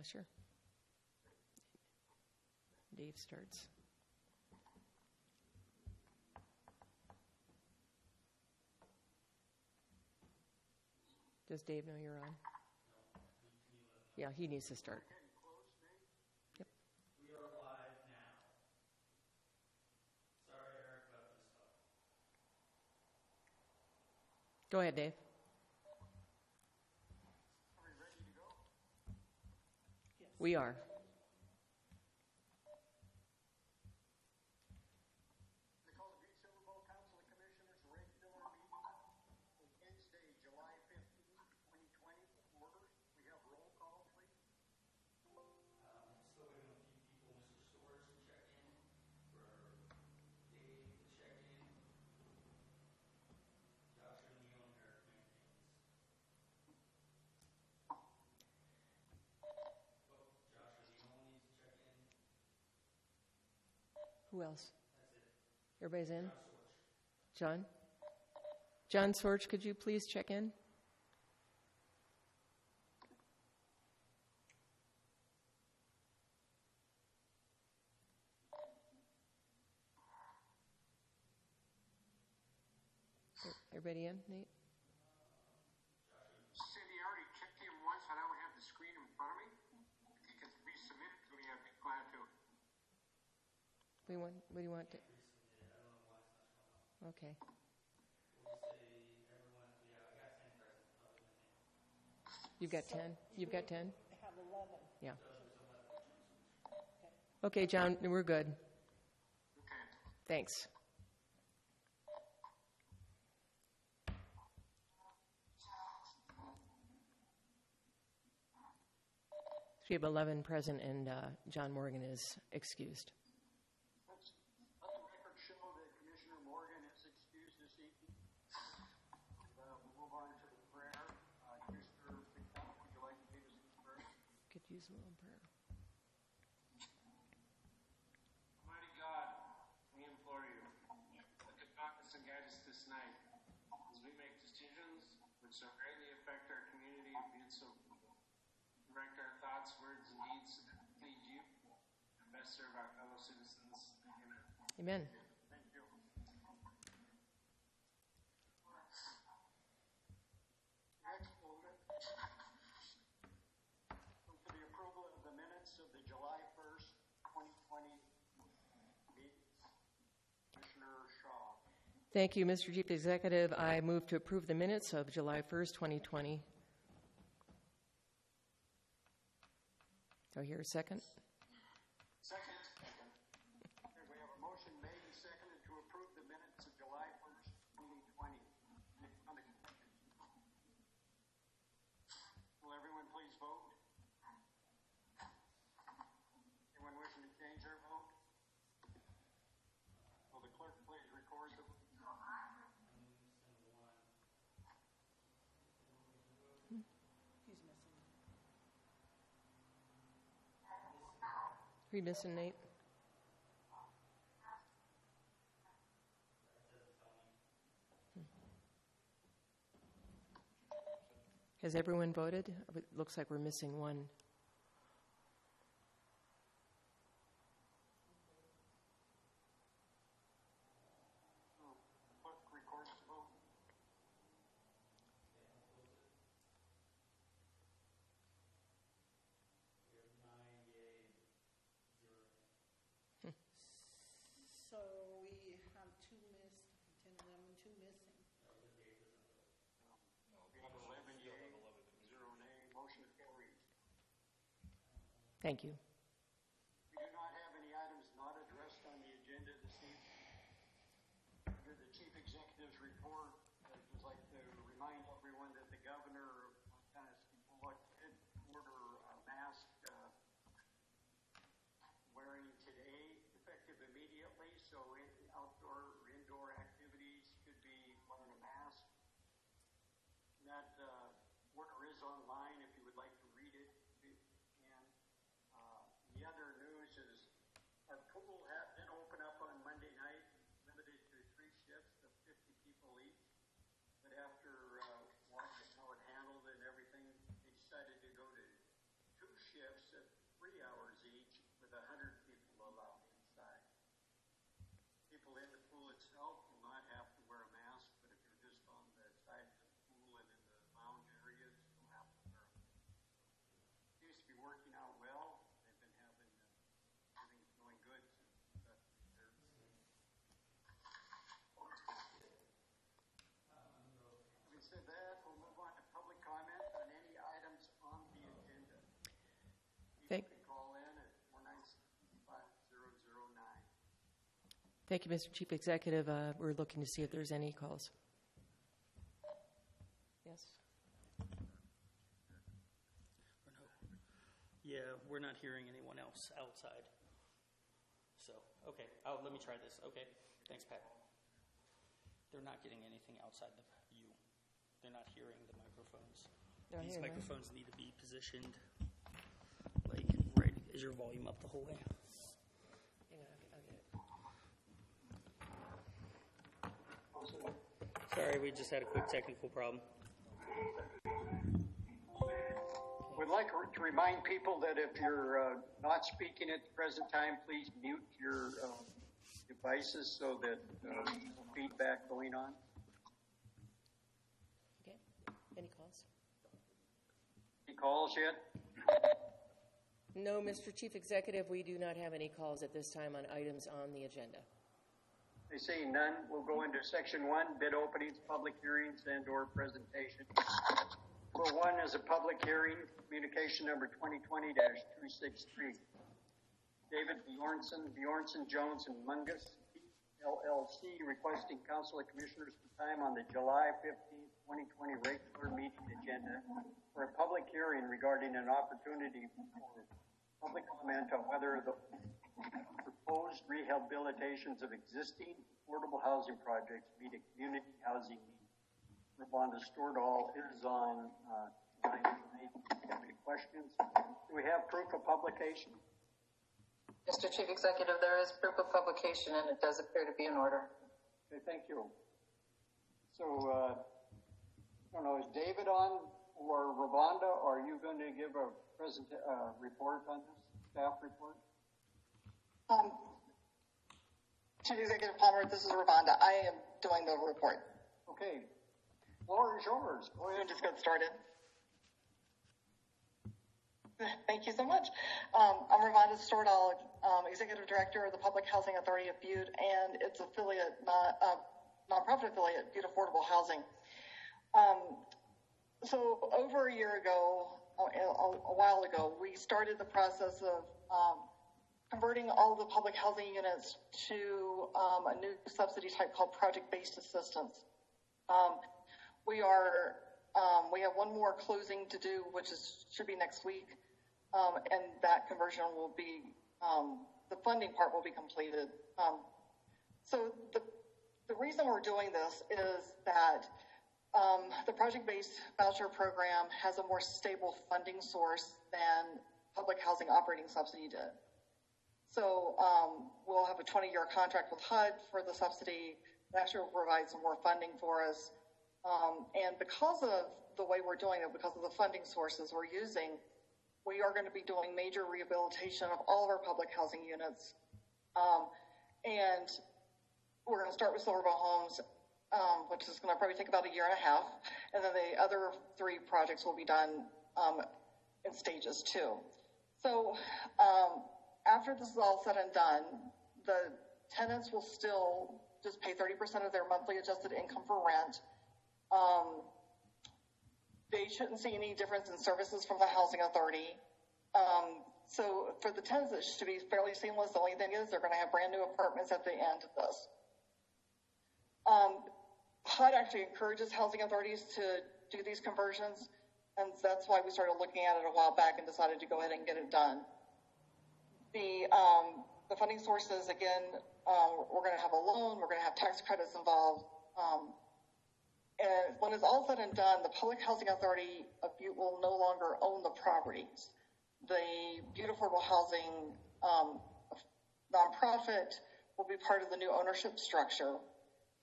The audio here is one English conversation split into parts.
Sure. Dave starts. Does Dave know you're on? Yeah, he needs to start. Yep. We are live now. Sorry, Eric, about this stuff. Go ahead, Dave. Are we ready to go? Yes. We are. I call the Butte-Silver Council of Commissioners regular meeting on Wednesday, July 15th, 2020. Order. We have roll call, please. Still waiting on a few people. Mr. Storrs to check in. For Dave to check in. Josh and Leon and Eric maintains. Oh, Josh and Leon needs to check in. Who else? That's it. Everybody's in? Josh Storch. John? John Sorge, could you please check in? Everybody in, Nate? Cindy, I already checked him once. I don't have the screen in front of me. If you can resubmit it to me, I'd be glad to. What do you want to? Okay. We'll say everyone, yeah, I got 10 present other than him. You've got 10? You've got 10? I have 11. Yeah. Okay, John, we're good. Okay. Thanks. So we have 11 present, and John Morgan is excused. Let the record show that Commissioner Morgan is excused this evening. We'll move on to the prayer. Commissioner McDonald, would you like to lead us in prayer? Could use a little prayer. Almighty God, we implore you, look at us and guide us this night as we make decisions which so greatly affect our community of Butte-Silver. Direct our thoughts, words, and deeds so that we please you and best serve our fellow citizens. Amen. Amen. Thank you. Next, we'll move to the approval of the minutes of the July 1st, 2020 meeting. Commissioner Shaw. Thank you, Mr. Chief Executive. I move to approve the minutes of July 1st, 2020. Do I hear a second? Second. Okay, we have a motion made and seconded to approve the minutes of July 1st, 2020. On the question. Will everyone please vote? Anyone wishing to change their vote? Will the clerk please record the vote? He's missing. Are you missing, Nate? Has everyone voted? It looks like we're missing one. Clerk records the vote. We have 9 yea, 0. So we have 2 missed, 10, 11, 2 missing. We have 11 yea, 0 nay. Motion carries. Thank you. We do not have any items not addressed on the agenda this evening. Under the Chief Executive's report, I'd just like to remind everyone that the governor of Tennessee did order mask wearing today, effective immediately, so outdoor or indoor activities could be wearing a mask. That order is online if you would like to read it. You can. The other news is our pool did open up on Monday night, limited to 3 shifts of 50 people each. Thank, Call in at 496-5009. thank you, Mr. Chief Executive. We're looking to see if there's any calls. Yes. Yeah, we're not hearing anyone else outside. So, okay, let me try this. Okay, thanks, Pat. They're not getting anything outside the view. They're not hearing the microphones. These microphones need to be positioned, like, right. Is your volume up the whole way? Hang on, I'll get it. Sorry, we just had a quick technical problem. Would like to remind people that if you're not speaking at the present time, please mute your devices so that no feedback going on. Okay. Any calls? Any calls yet? No, Mr. Chief Executive, we do not have any calls at this time on items on the agenda. I see none. We'll go into section 1, bid openings, public hearings, and/or presentations. Number 1 is a public hearing, communication number 2020-263. David Bjornson, Jones, and Mungus, LLC, requesting Council of Commissioners for time on the July 15th, 2020 regular meeting agenda for a public hearing regarding an opportunity for public comment on whether the proposed rehabilitations of existing affordable housing projects meet a community housing need. Ravonda Stordahl is on line tonight. Do you have any questions? Do we have proof of publication? Mr. Chief Executive, there is proof of publication, and it does appear to be in order. Okay, thank you. So, I don't know, is David on or Ravonda, or are you going to give a report on this, staff report? Chief Executive Palmer, this is Ravonda. I am doing the report. Okay, floor is yours. Go ahead. We'll just get started. Thank you so much. I'm Ravonda Stordahl, Executive Director of the Public Housing Authority of Butte and its affiliate, nonprofit affiliate, Butte Affordable Housing. So over a year ago, a while ago, we started the process of converting all of the public housing units to a new subsidy type called project-based assistance. We have one more closing to do, which should be next week, and that conversion will be, the funding part will be completed. So the reason we're doing this is that the project-based voucher program has a more stable funding source than public housing operating subsidy did. So we'll have a 20-year contract with HUD for the subsidy. It actually will provide some more funding for us. And because of the way we're doing it, because of the funding sources we're using, we are going to be doing major rehabilitation of all of our public housing units. And we're going to start with Silverbow Homes, which is going to probably take about a year and a half. And then the other 3 projects will be done in stages too. So after this is all said and done, the tenants will still just pay 30% of their monthly adjusted income for rent. They shouldn't see any difference in services from the housing authority. So for the tenants, it should be fairly seamless. The only thing is they're going to have brand new apartments at the end of this. HUD actually encourages housing authorities to do these conversions, and that's why we started looking at it a while back and decided to go ahead and get it done. The funding sources, again, we're going to have a loan, we're going to have tax credits involved. And when it's all said and done, the Public Housing Authority of Butte will no longer own the properties. The Butte Affordable Housing nonprofit will be part of the new ownership structure.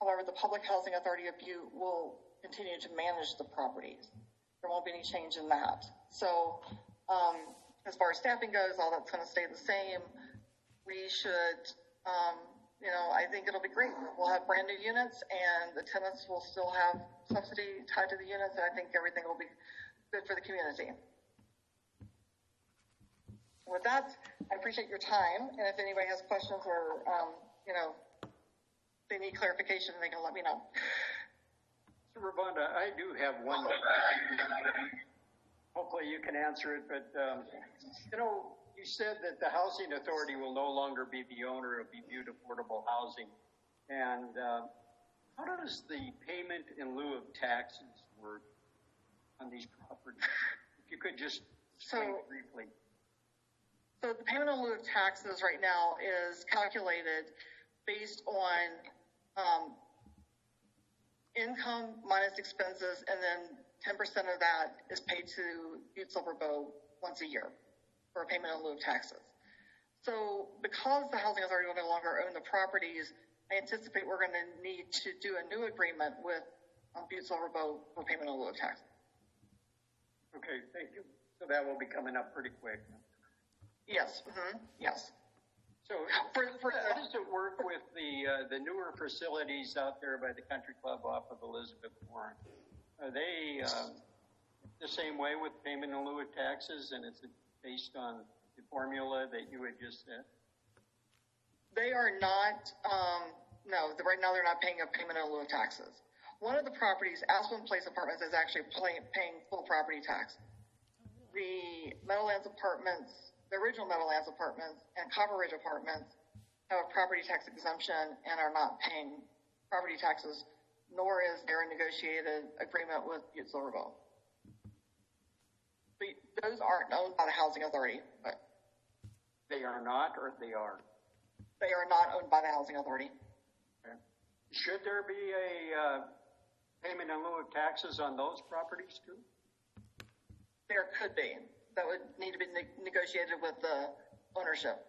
However, the Public Housing Authority of Butte will continue to manage the properties. There won't be any change in that. So as far as staffing goes, all that's going to stay the same. We should, I think it'll be great. We'll have brand new units, and the tenants will still have subsidy tied to the units, and I think everything will be good for the community. With that, I appreciate your time, and if anybody has questions or, they need clarification, they can let me know. Mr. Ravonda, I do have one. hopefully you can answer it, but, you said that the housing authority will no longer be the owner of Butte Affordable Housing. And, how does the payment in lieu of taxes work on these properties? If you could just explain briefly. So the payment in lieu of taxes right now is calculated based on income minus expenses, and then 10% of that is paid to Butte-Silver once a year for a payment in lieu of taxes. So because the housing authority will no longer own the properties, I anticipate we're going to need to do a new agreement with Butte-Silver for payment in lieu of taxes. Okay, thank you. So that will be coming up pretty quick. Yes. Mm-hmm. Yes. So how does it work with the newer facilities out there by the country club off of Elizabeth Warren? Are they the same way with payment in lieu of taxes, and it's based on the formula that you had just said? They are not. No, right now they're not paying a payment in lieu of taxes. One of the properties, Aspen Place Apartments, is actually paying full property tax. The Meadowlands Apartments, the original Meadowlands Apartments, and Copper Ridge Apartments have a property tax exemption and are not paying property taxes, nor is there a negotiated agreement with Butte-Silver. Those aren't owned by the housing authority, but they are not, or they are? They are not owned by the housing authority. Okay. Should there be a payment in lieu of taxes on those properties too? There could be. That would need to be negotiated with the ownership.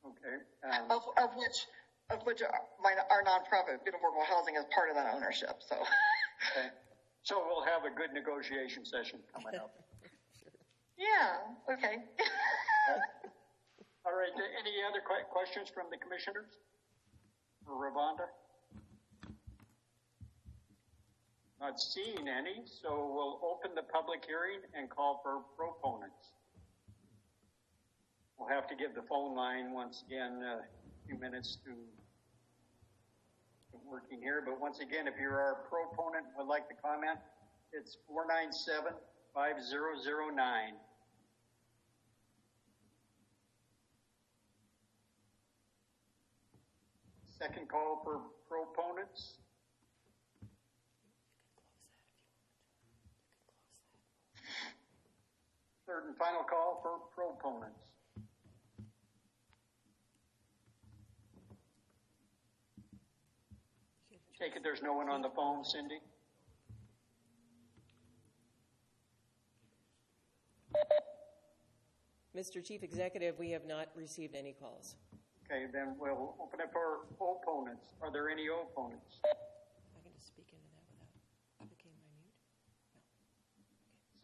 Okay. Of which our nonprofit, Butte Affordable Housing, is part of that ownership. So. Okay. So we'll have a good negotiation session coming up. Yeah. Okay. All right. Any other questions from the commissioners? For Ravonda? Not seeing any, so we'll open the public hearing and call for proponents. We'll have to give the phone line once again a few minutes to get working here. But once again, if you're our proponent and would like to comment, it's 497-5009. Second call for proponents. Third and final call for proponents. Take it there's no one on the phone, Cindy? Mr. Chief Executive, we have not received any calls. Okay, then we'll open it for opponents. Are there any opponents? I can just speak into that without clicking my mute?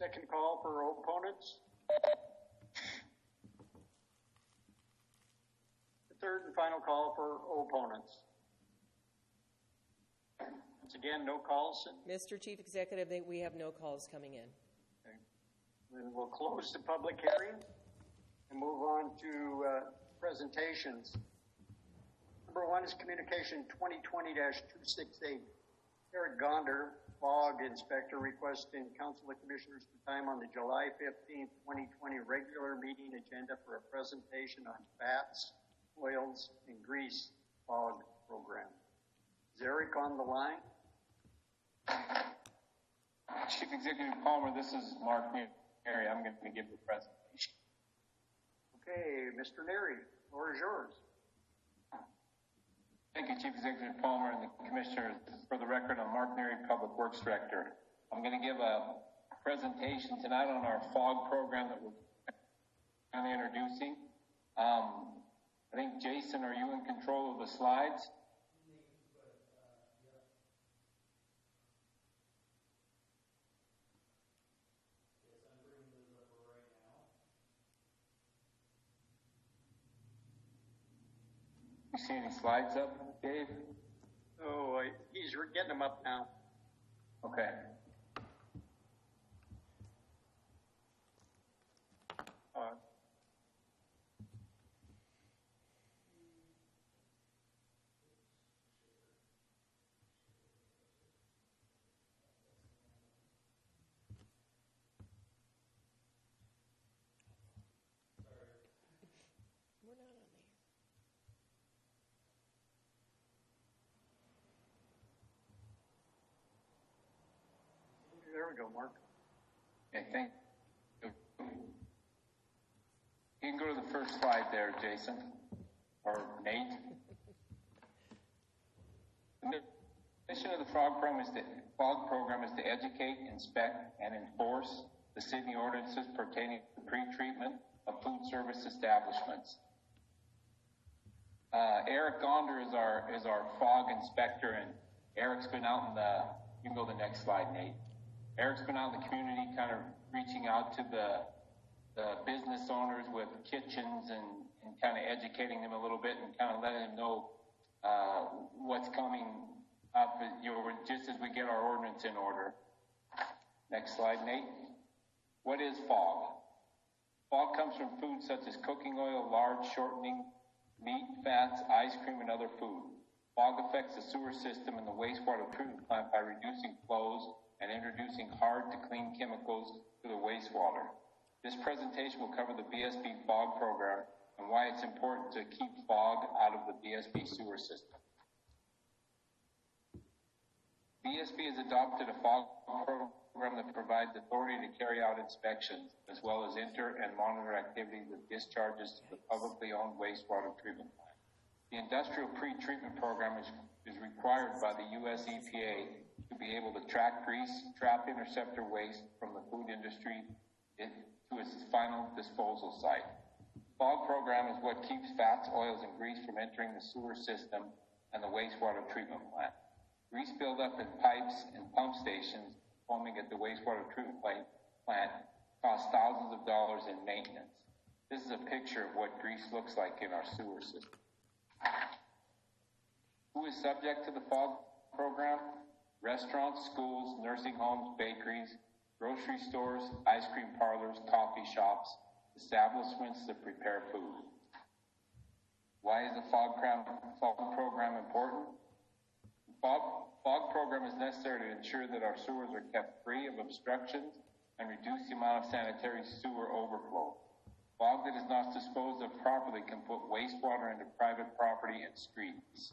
No. Okay. Second call for opponents. The third and final call for opponents. Once again, no calls. Mr. Chief Executive, we have no calls coming in. Okay. Then we'll close the public hearing and move on to presentations. Number one is communication 2020-268. Eric Gonder, Fog Inspector, requesting Council of Commissioners for time on the July 15th, 2020 regular meeting agenda for a presentation on fats, oils, and grease fog program. Is Eric on the line? Chief Executive Palmer, this is Mark Neary. I'm going to give the presentation. Okay, Mr. Neary, the floor is yours. Thank you, Chief Executive Palmer and the Commissioners. For the record, I'm Mark Neary, Public Works Director. I'm going to give a presentation tonight on our FOG program that we're kind of introducing. I think, Jason, are you in control of the slides? You see any slides up, Dave? Oh, he's getting them up now. Okay. we go, Mark. Okay, thank you. You can go to the first slide there, Jason, or Nate. The mission of the FOG program is to educate, inspect, and enforce the city ordinances pertaining to pre-treatment of food service establishments. Eric Gonder is our FOG inspector, and Eric's been out in the, you can go to the next slide, Nate. Eric's been out in the community kind of reaching out to the business owners with kitchens and kind of educating them a little bit and kind of letting them know what's coming up just as we get our ordinance in order. Next slide, Nate. What is FOG? FOG comes from foods such as cooking oil, lard, shortening, meat, fats, ice cream, and other food. FOG affects the sewer system and the wastewater treatment plant by reducing flows and introducing hard to clean chemicals to the wastewater. This presentation will cover the BSB FOG program and why it's important to keep FOG out of the BSB sewer system. BSB has adopted a FOG program that provides authority to carry out inspections as well as enter and monitor activities of discharges to the publicly owned wastewater treatment plant. The industrial pre-treatment program is required by the U.S. EPA to be able to track grease, trap interceptor waste from the food industry to its final disposal site. FOG program is what keeps fats, oils, and grease from entering the sewer system and the wastewater treatment plant. Grease buildup in pipes and pump stations foaming at the wastewater treatment plant costs thousands of dollars in maintenance. This is a picture of what grease looks like in our sewer system. Who is subject to the FOG program? Restaurants, schools, nursing homes, bakeries, grocery stores, ice cream parlors, coffee shops, establishments that prepare food. Why is the FOG program important? FOG program is necessary to ensure that our sewers are kept free of obstructions and reduce the amount of sanitary sewer overflow. FOG that is not disposed of properly can put wastewater into private property and streets.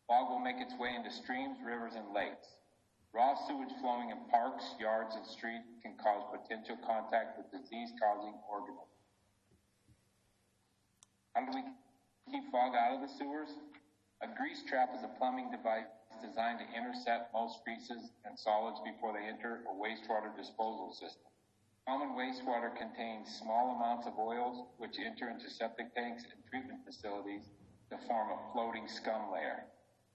FOG will make its way into streams, rivers, and lakes. Raw sewage flowing in parks, yards, and streets can cause potential contact with disease-causing organisms. How do we keep FOG out of the sewers? A grease trap is a plumbing device designed to intercept most greases and solids before they enter a wastewater disposal system. Common wastewater contains small amounts of oils which enter into septic tanks and treatment facilities to form a floating scum layer.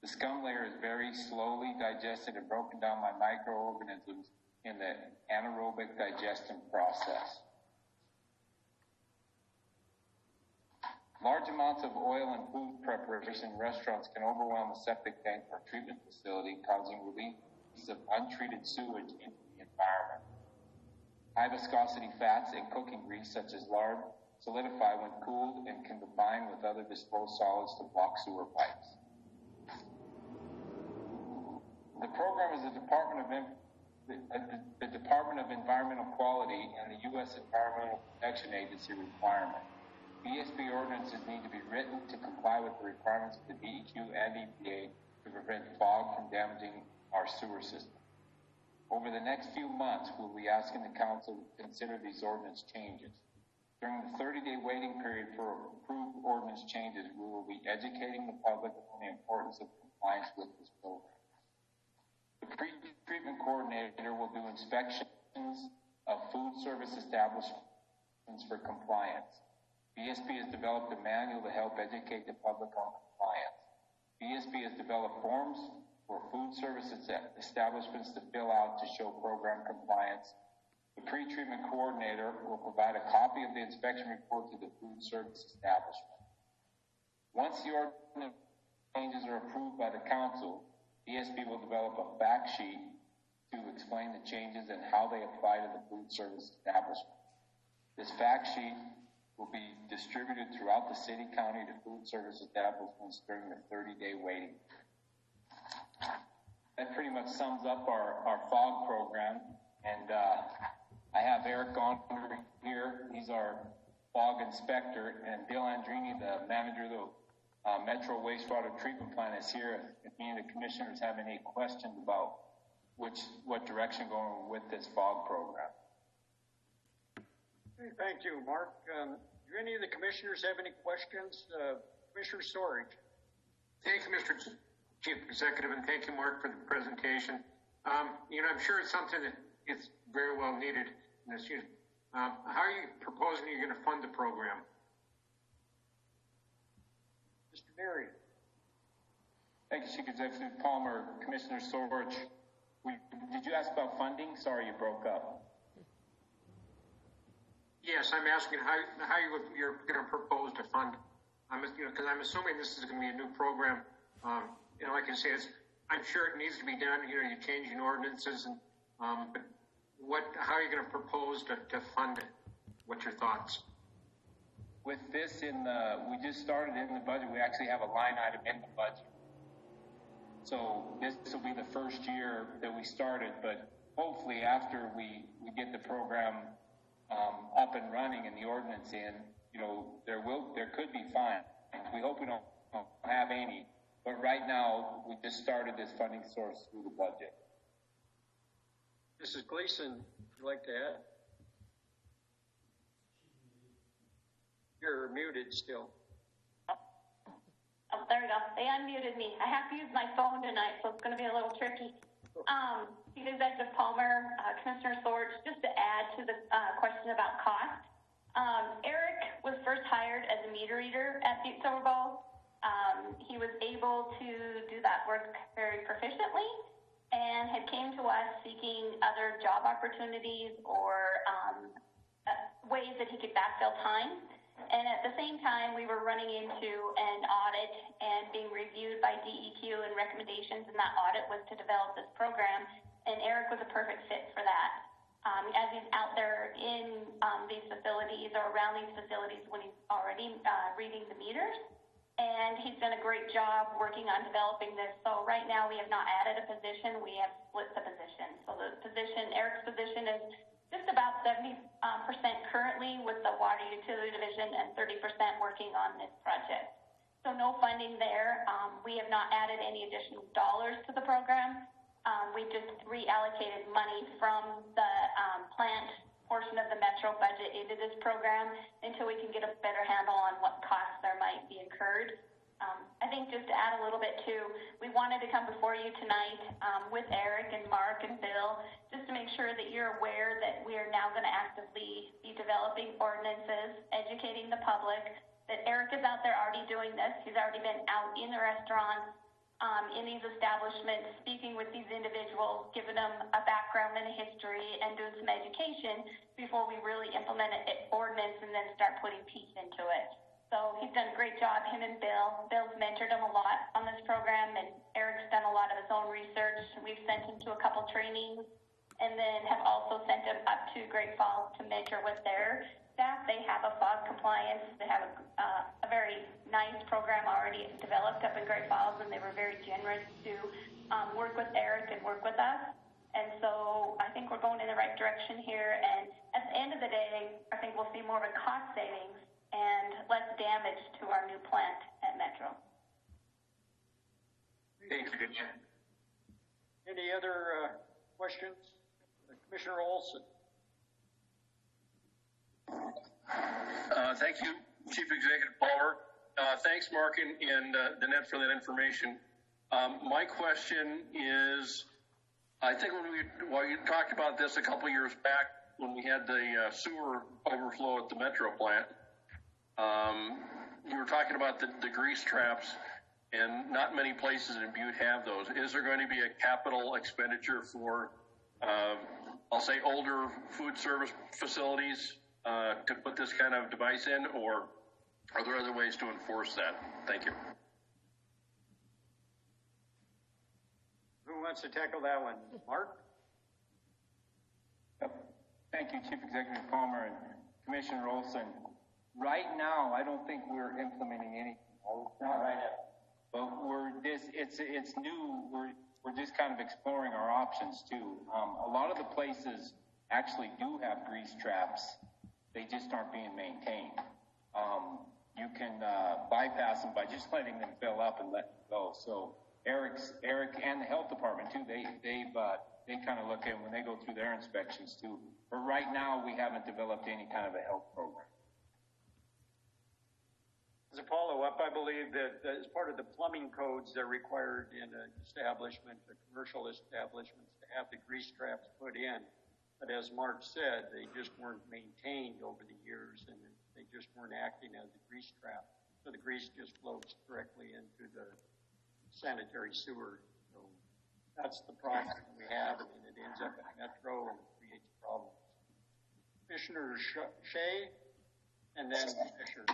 The scum layer is very slowly digested and broken down by microorganisms in the anaerobic digestion process. Large amounts of oil and food preparation in restaurants can overwhelm a septic tank or treatment facility, causing release of untreated sewage into the environment. High viscosity fats and cooking grease, such as lard, solidify when cooled and can combine with other disposed solids to block sewer pipes. The program is the Department of Environmental Quality and the U.S. Environmental Protection Agency requirement. BSB ordinances need to be written to comply with the requirements of the DEQ and EPA to prevent FOG from damaging our sewer system. Over the next few months, we'll be asking the Council to consider these ordinance changes. During the 30-day waiting period for approved ordinance changes, we will be educating the public on the importance of compliance with this program. The pre-treatment coordinator will do inspections of food service establishments for compliance. BSB has developed a manual to help educate the public on compliance. BSB has developed forms for food service establishments to fill out to show program compliance. The pre-treatment coordinator will provide a copy of the inspection report to the food service establishment. Once the ordinance changes are approved by the council, BSB will develop a fact sheet to explain the changes and how they apply to the food service establishment. This fact sheet will be distributed throughout the city, county to food service establishments during the 30-day waiting. That pretty much sums up our FOG program. And I have Eric Gonder here. He's our FOG inspector. And Bill Andrini, the manager of the Metro Wastewater Treatment Plant, is here. If any of the commissioners have any questions about what direction going with this fog program. Okay, thank you, Mark. Do any of the commissioners have any questions? Commissioner Storage. Thank you, Mr. Chief Executive, and thank you, Mark, for the presentation. I'm sure it's something that it's very well needed in this year. How are you proposing you're going to fund the program? Mr. Neary. Thank you, Chief Executive Palmer. Commissioner Sorge, did you ask about funding? Sorry, you broke up. Yes, I'm asking how you're going to propose to fund. Because I'm assuming this is going to be a new program. Like I say, I'm sure it needs to be done. You're changing ordinances, and but how are you going to propose to fund it? What's your thoughts? With this we just started in the budget. We actually have a line item in the budget. So this will be the first year that we started, but hopefully after we get the program up and running and the ordinance in, there could be fines. We hope we don't have any, but right now we just started this funding source through the budget. Mrs. Gleason, would you like to add? You're muted still. Oh, there we go. They unmuted me. I have to use my phone tonight, so it's going to be a little tricky. Chief Executive Palmer, Commissioner Sorge, just to add to the question about cost. Eric was first hired as a meter reader at Butte-Silver. He was able to do that work very proficiently and had came to us seeking other job opportunities or ways that he could backfill time. And at the same time, we were running into an audit and being reviewed by DEQ, and recommendations in that audit was to develop this program, and Eric was a perfect fit for that. As he's out there in these facilities or around these facilities when he's already reading the meters, and he's done a great job working on developing this. So right now we have not added a position, we have split the position. So the position, Eric's position, is just about 70% currently with the Water Utility Division and 30% working on this project. So no funding there. We have not added any additional dollars to the program. We just reallocated money from the plant portion of the Metro budget into this program until we can get a better handle on what costs there might be incurred. I think just to add a little bit too, we wanted to come before you tonight with Eric and Mark and Bill, just to make sure that you're aware that we are now going to actively be developing ordinances, educating the public, that Eric is out there already doing this. He's already been out in the restaurants, in these establishments, speaking with these individuals, giving them a background and a history and doing some education before we really implement an ordinance and then start putting teeth into it. So he's done a great job, him and Bill. Bill's mentored him a lot on this program, and Eric's done a lot of his own research. We've sent him to a couple trainings and then have also sent him up to Great Falls to mentor with their staff. They have a fog compliance. They have a very nice program already developed up in Great Falls, and they were very generous to work with Eric and work with us. And so I think we're going in the right direction here. And at the end of the day, I think we'll see more of a cost savings and less damage to our new plant at Metro. Thank you. Any other questions? Commissioner Olson. Thank you, Chief Executive Palmer. Thanks, Mark and Danette, for that information. My question is, I think when we talked about this a couple years back when we had the sewer overflow at the Metro plant, you were talking about the grease traps, and not many places in Butte have those. Is there going to be a capital expenditure for, I'll say, older food service facilities to put this kind of device in, or are there other ways to enforce that? Thank you. Who wants to tackle that one? Mark? Thank you, Chief Executive Palmer and Commissioner Olson. Right now, I don't think we're implementing anything. Not right now. But it's new. We're just kind of exploring our options too. A lot of the places actually do have grease traps. They just aren't being maintained. You can bypass them by just letting them fill up and let them go. So Eric and the health department too, they've they kind of look at when they go through their inspections too. But right now, we haven't developed any kind of a health program. As a follow-up, I believe that as part of the plumbing codes that are required in an establishment, the commercial establishments, to have the grease traps put in. But as Mark said, they just weren't maintained over the years, and they just weren't acting as a grease trap. So the grease just floats directly into the sanitary sewer. So that's the problem we have, and it ends up in Metro and creates problems. Commissioner Shea, and then Fisher.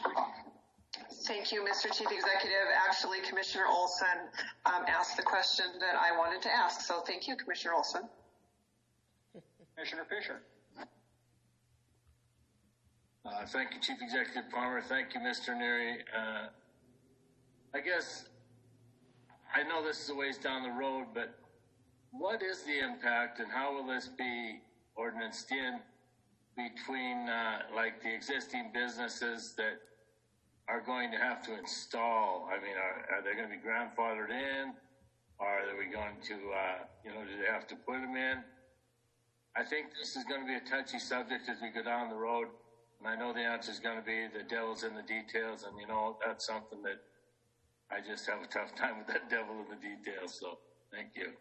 Thank you, Mr. Chief Executive. Actually, Commissioner Olson asked the question that I wanted to ask, so thank you, Commissioner Olson. Commissioner Fisher. Thank you, Chief Executive Palmer. Thank you, Mr. Neary. I guess I know this is a ways down the road, but what is the impact and how will this be ordinanced in between like the existing businesses that are going to have to install? I mean, are they going to be grandfathered in? Or are we going to, do they have to put them in? I think this is going to be a touchy subject as we go down the road. And I know the answer is going to be the devil's in the details. And, that's something that I just have a tough time with, that devil in the details. So thank you.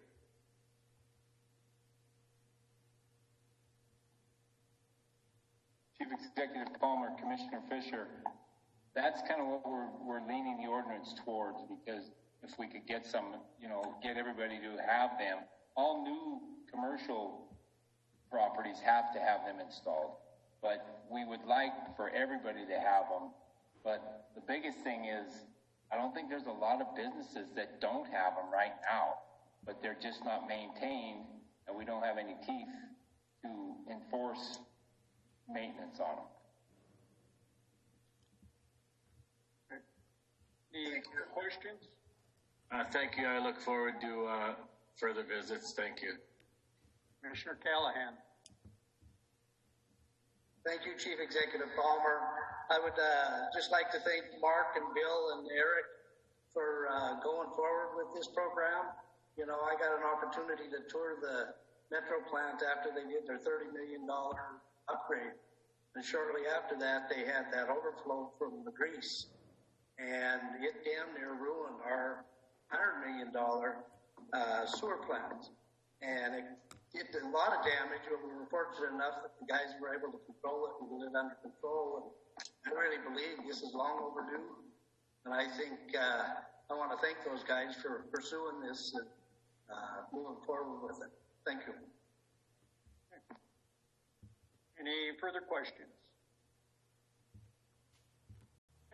Chief Executive Palmer, Commissioner Fisher, that's kind of what we're leaning the ordinance towards, because if we could get some, get everybody to have them, all new commercial properties have to have them installed. But we would like for everybody to have them. But the biggest thing is, I don't think there's a lot of businesses that don't have them right now, but they're just not maintained, and we don't have any teeth to enforce maintenance on them. Any questions? Thank you. I look forward to further visits. Thank you. Commissioner Callahan. Thank you, Chief Executive Palmer. I would just like to thank Mark and Bill and Eric for going forward with this program. I got an opportunity to tour the Metro plant after they did their $30 million upgrade. And shortly after that, they had that overflow from the grease. And it damn near ruined our $100 million sewer plant. And it did a lot of damage, but we were fortunate enough that the guys were able to control it and get it under control. And I really believe this is long overdue. And I think I want to thank those guys for pursuing this and moving forward with it. Thank you. Any further questions?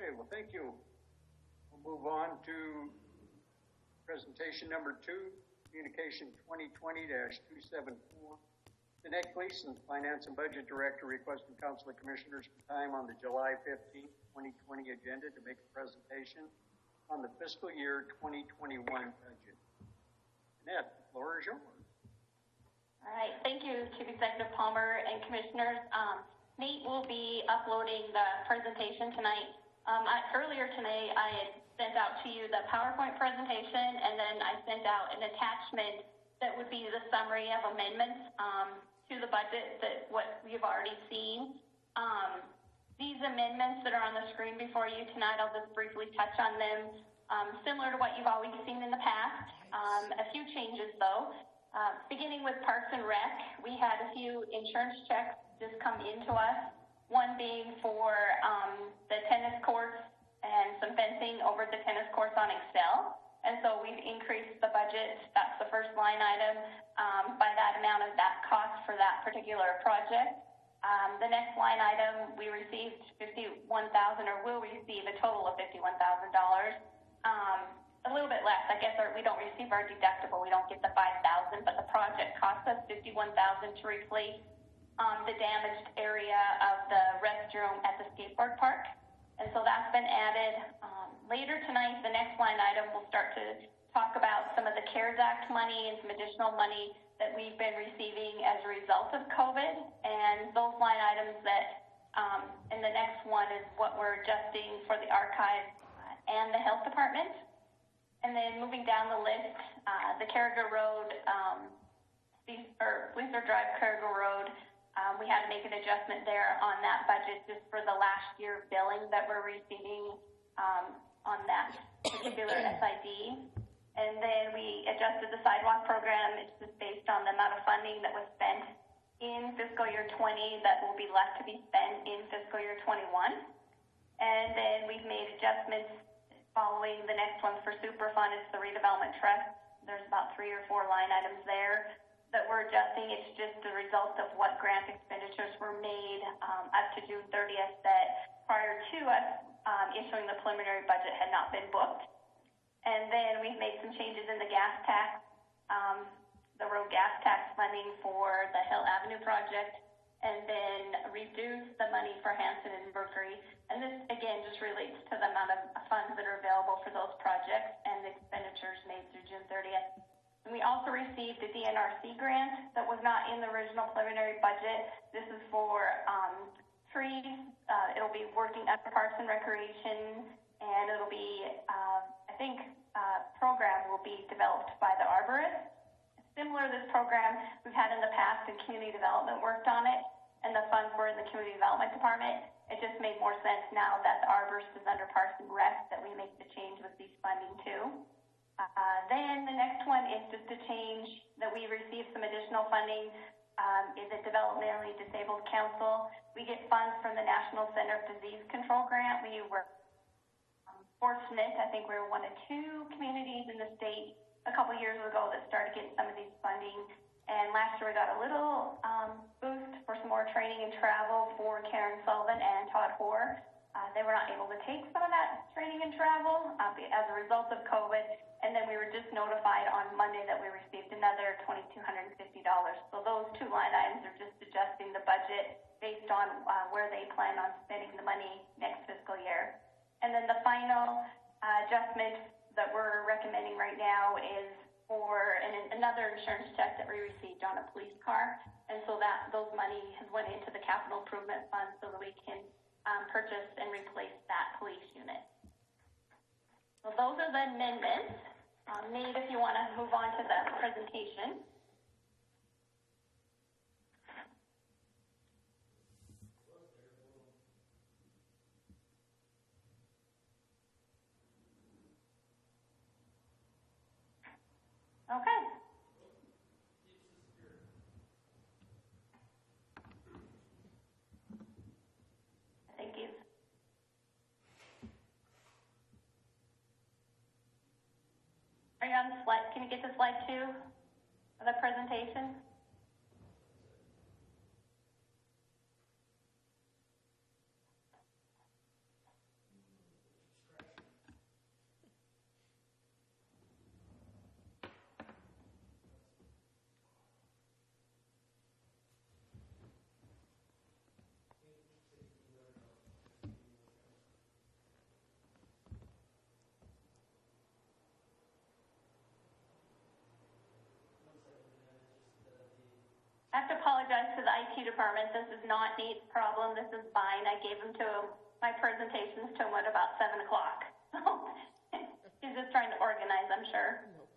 Okay, well, thank you. We'll move on to presentation number 2, Communication 2020-274. The Nick Gleason, Finance and Budget Director, requesting Council of Commissioners for time on the July 15th, 2020 agenda to make a presentation on the fiscal year 2021 budget. Annette, the floor is yours. All right, thank you, Chief Executive Palmer and Commissioners. Nate will be uploading the presentation tonight. Earlier today, I had sent out to you the PowerPoint presentation, and then I sent out an attachment that would be the summary of amendments to the budget that what you've already seen. These amendments that are on the screen before you tonight, I'll just briefly touch on them. Similar to what you've always seen in the past. A few changes, though. Beginning with Parks and Rec, we had a few insurance checks just come into us. One being for the tennis courts and some fencing over the tennis courts on Excel. And so we've increased the budget. That's the first line item by that amount of that cost for that particular project. The next line item, we received $51,000, or will receive a total of $51,000. A little bit less, I guess, or we don't receive our deductible. We don't get the $5,000, but the project cost us $51,000 to replace the damaged area of the restroom at the skateboard park. And so that's been added. Later tonight, the next line item, will start to talk about some of the CARES Act money and some additional money that we've been receiving as a result of COVID. And those line items that, and the next one is what we're adjusting for the archives and the health department. And then moving down the list, the Carriger Road Leeser Drive, Cargo Road. We had to make an adjustment there on that budget just for the last year billing that we're receiving on that particular SID. And then we adjusted the sidewalk program. It's just based on the amount of funding that was spent in fiscal year 20 that will be left to be spent in fiscal year 21. And then we've made adjustments following the next one for Superfund. It's the redevelopment trust. There's about 3 or 4 line items there that we're adjusting. It's just the result of what grant expenditures were made up to June 30th that prior to us issuing the preliminary budget had not been booked. And then we've made some changes in the gas tax, the road gas tax funding for the Hill Avenue project, and then reduced the money for Hanson and Mercury. And this, again, just relates to the amount of funds that are available for those projects and the expenditures made through June 30th. And we also received a DNRC grant that was not in the original preliminary budget. This is for trees. It'll be working at the Parks and Recreation, and it'll be, program will be developed by the arborist. Similar to this program we've had in the past, and community development worked on it, and the funds were in the community development department. It just made more sense now that the arborist is under Parks and Rec that we make the change with these funding too. Then the next one is just a change that we received some additional funding is a Developmentally Disabled Council. We get funds from the National Center of Disease Control Grant. We were fortunate. I think we were one of 2 communities in the state a couple years ago that started getting some of these funding. And last year we got a little boost for some more training and travel for Karen Sullivan and Todd Hoare. They were not able to take some of that training and travel as a result of COVID. And then we were just notified on Monday that we received another $2,250. So those 2 line items are just adjusting the budget based on where they plan on spending the money next fiscal year. And then the final adjustment that we're recommending right now is for another insurance check that we received on a police car. And so that those money has went into the capital improvement fund so that we can purchase and replace that police unit. So those are the amendments. Nate, if you want to move on to the presentation. Okay. Thank you. Are you on the slide? Can you get to slide 2 of the presentation? I have to apologize to the IT department. This is not Nate's problem. This is mine. I gave him to him, my presentations to him at about 7 o'clock. So he's just trying to organize, I'm sure. No pressure.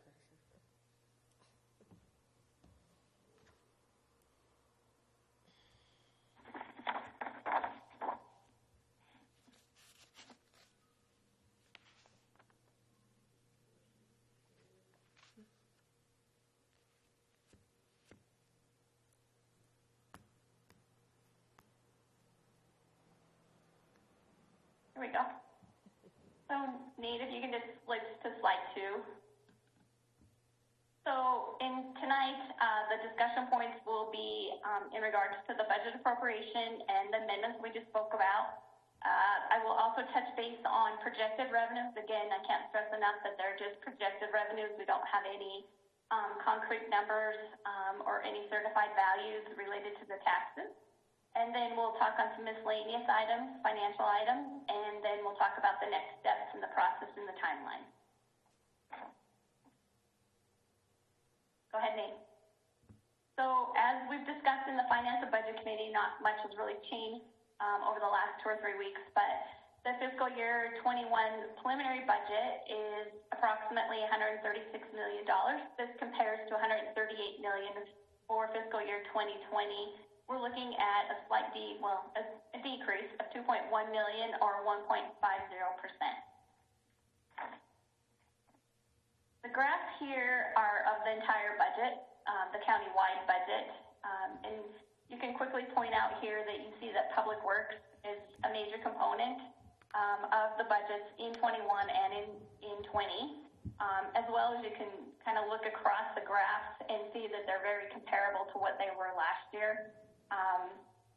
Here we go. So, Nate, if you can just flip to slide 2. So, in tonight, the discussion points will be in regards to the budget appropriation and the amendments we just spoke about. I will also touch base on projected revenues. Again, I can't stress enough that they're just projected revenues. We don't have any concrete numbers or any certified values related to the taxes. And then we'll talk on some miscellaneous items, financial items, and then we'll talk about the next steps in the process and the timeline. Go ahead, Nate. So as we've discussed in the Finance and Budget Committee, not much has really changed over the last 2 or 3 weeks, but the fiscal year 21 preliminary budget is approximately $136 million. This compares to $138 million for fiscal year 2020, we're looking at a decrease of 2.1 million or 1.50%. The graphs here are of the entire budget, the county-wide budget, and you can quickly point out here that you see that Public Works is a major component of the budgets in 21 and in 20, as well as you can kind of look across the graphs and see that they're very comparable to what they were last year.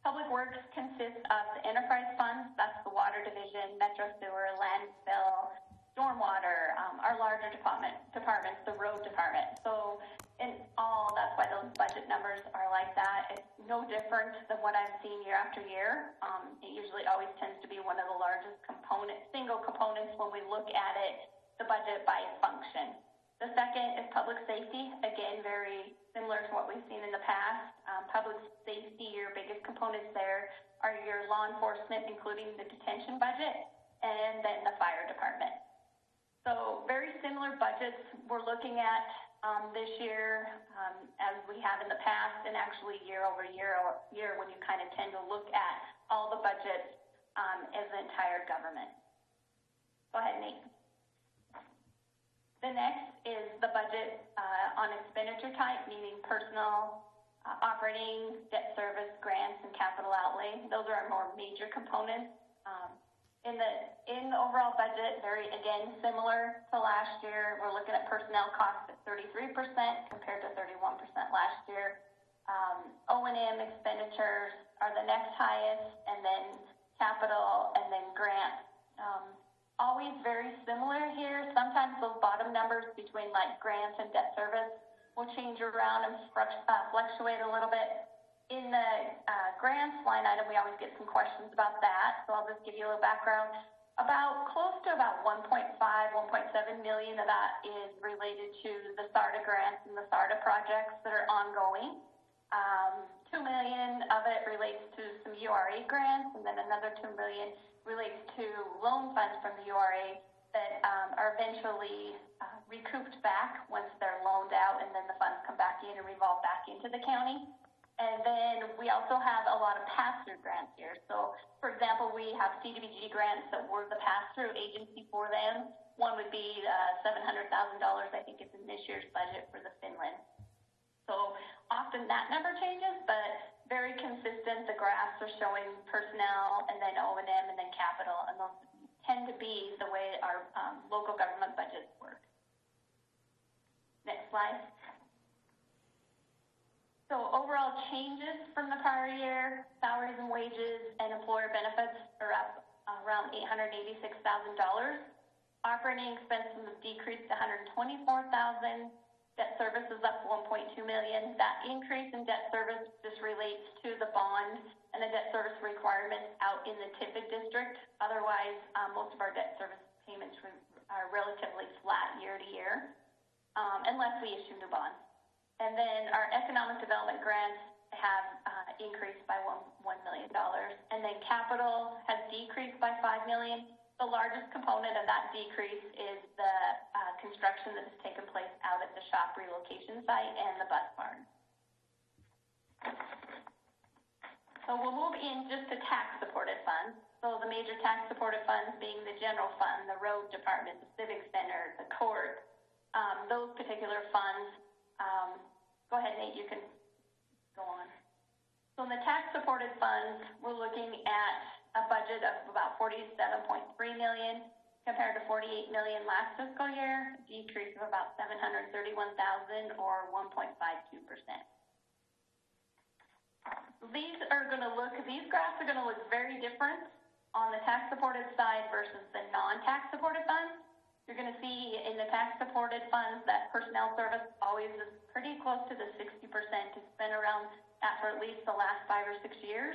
Public Works consists of the enterprise funds, that's the water division, metro sewer, landfill, stormwater, our larger departments, the road department. So in all, that's why those budget numbers are like that. It's no different than what I've seen year after year. It usually always tends to be one of the largest single components when we look at it, the budget by function. The second is public safety. Again, very similar to what we've seen in the past. Public safety, your biggest components there are your law enforcement, including the detention budget, and then the fire department. So very similar budgets we're looking at this year as we have in the past, and actually year over year when you kind of tend to look at all the budgets as the entire government. Go ahead, Nate. The next is the budget on expenditure type, meaning personal, operating, debt service, grants, and capital outlay. Those are our more major components. In the overall budget, very, again, similar to last year, we're looking at personnel costs at 33% compared to 31% last year. O&M expenditures are the next highest, and then capital, and then grants. Always very similar here. Sometimes those bottom numbers between like grants and debt service will change around and fluctuate a little bit. In the grants line item, we always get some questions about that, so I'll just give you a little background. Close to about 1.5, 1.7 million of that is related to the SARTA grants and the SARTA projects that are ongoing. 2 million of it relates to some URA grants, and then another 2 million relates to loan funds from the URA that are eventually recouped back once they're loaned out, and then the funds come back in and revolve back into the county. And then we also have a lot of pass-through grants here. So, for example, we have CDBG grants that we're the pass-through agency for them. One would be $700,000, I think it's in this year's budget for the Finland. So often that number changes, but very consistent. The graphs are showing personnel and then O&M and then capital, and those tend to be the way our local government budgets work. Next slide. So overall changes from the prior year, salaries and wages and employer benefits are up around $886,000. Operating expenses have decreased to $124,000. Debt service is up $1.2 million. That increase in debt service just relates to the bond and the debt service requirements out in the TIFID district. Otherwise, most of our debt service payments are relatively flat year to year, unless we issue new bonds. And then our economic development grants have increased by $1 million. And then capital has decreased by $5 million. The largest component of that decrease is the construction that has taken place out at the shop relocation site and the bus barn. So we'll move in just to tax-supported funds. So the major tax-supported funds being the general fund, the road department, the civic center, the court, those particular funds. Go ahead, Nate, you can go on. So in the tax-supported funds, we're looking at a budget of about $47.3 million compared to $48 million last fiscal year, a decrease of about $731,000 or 1.52%. These graphs are going to look very different on the tax-supported side versus the non-tax-supported funds. You're going to see in the tax-supported funds that personnel service always is pretty close to the 60%. It's been around that for at least the last 5 or 6 years.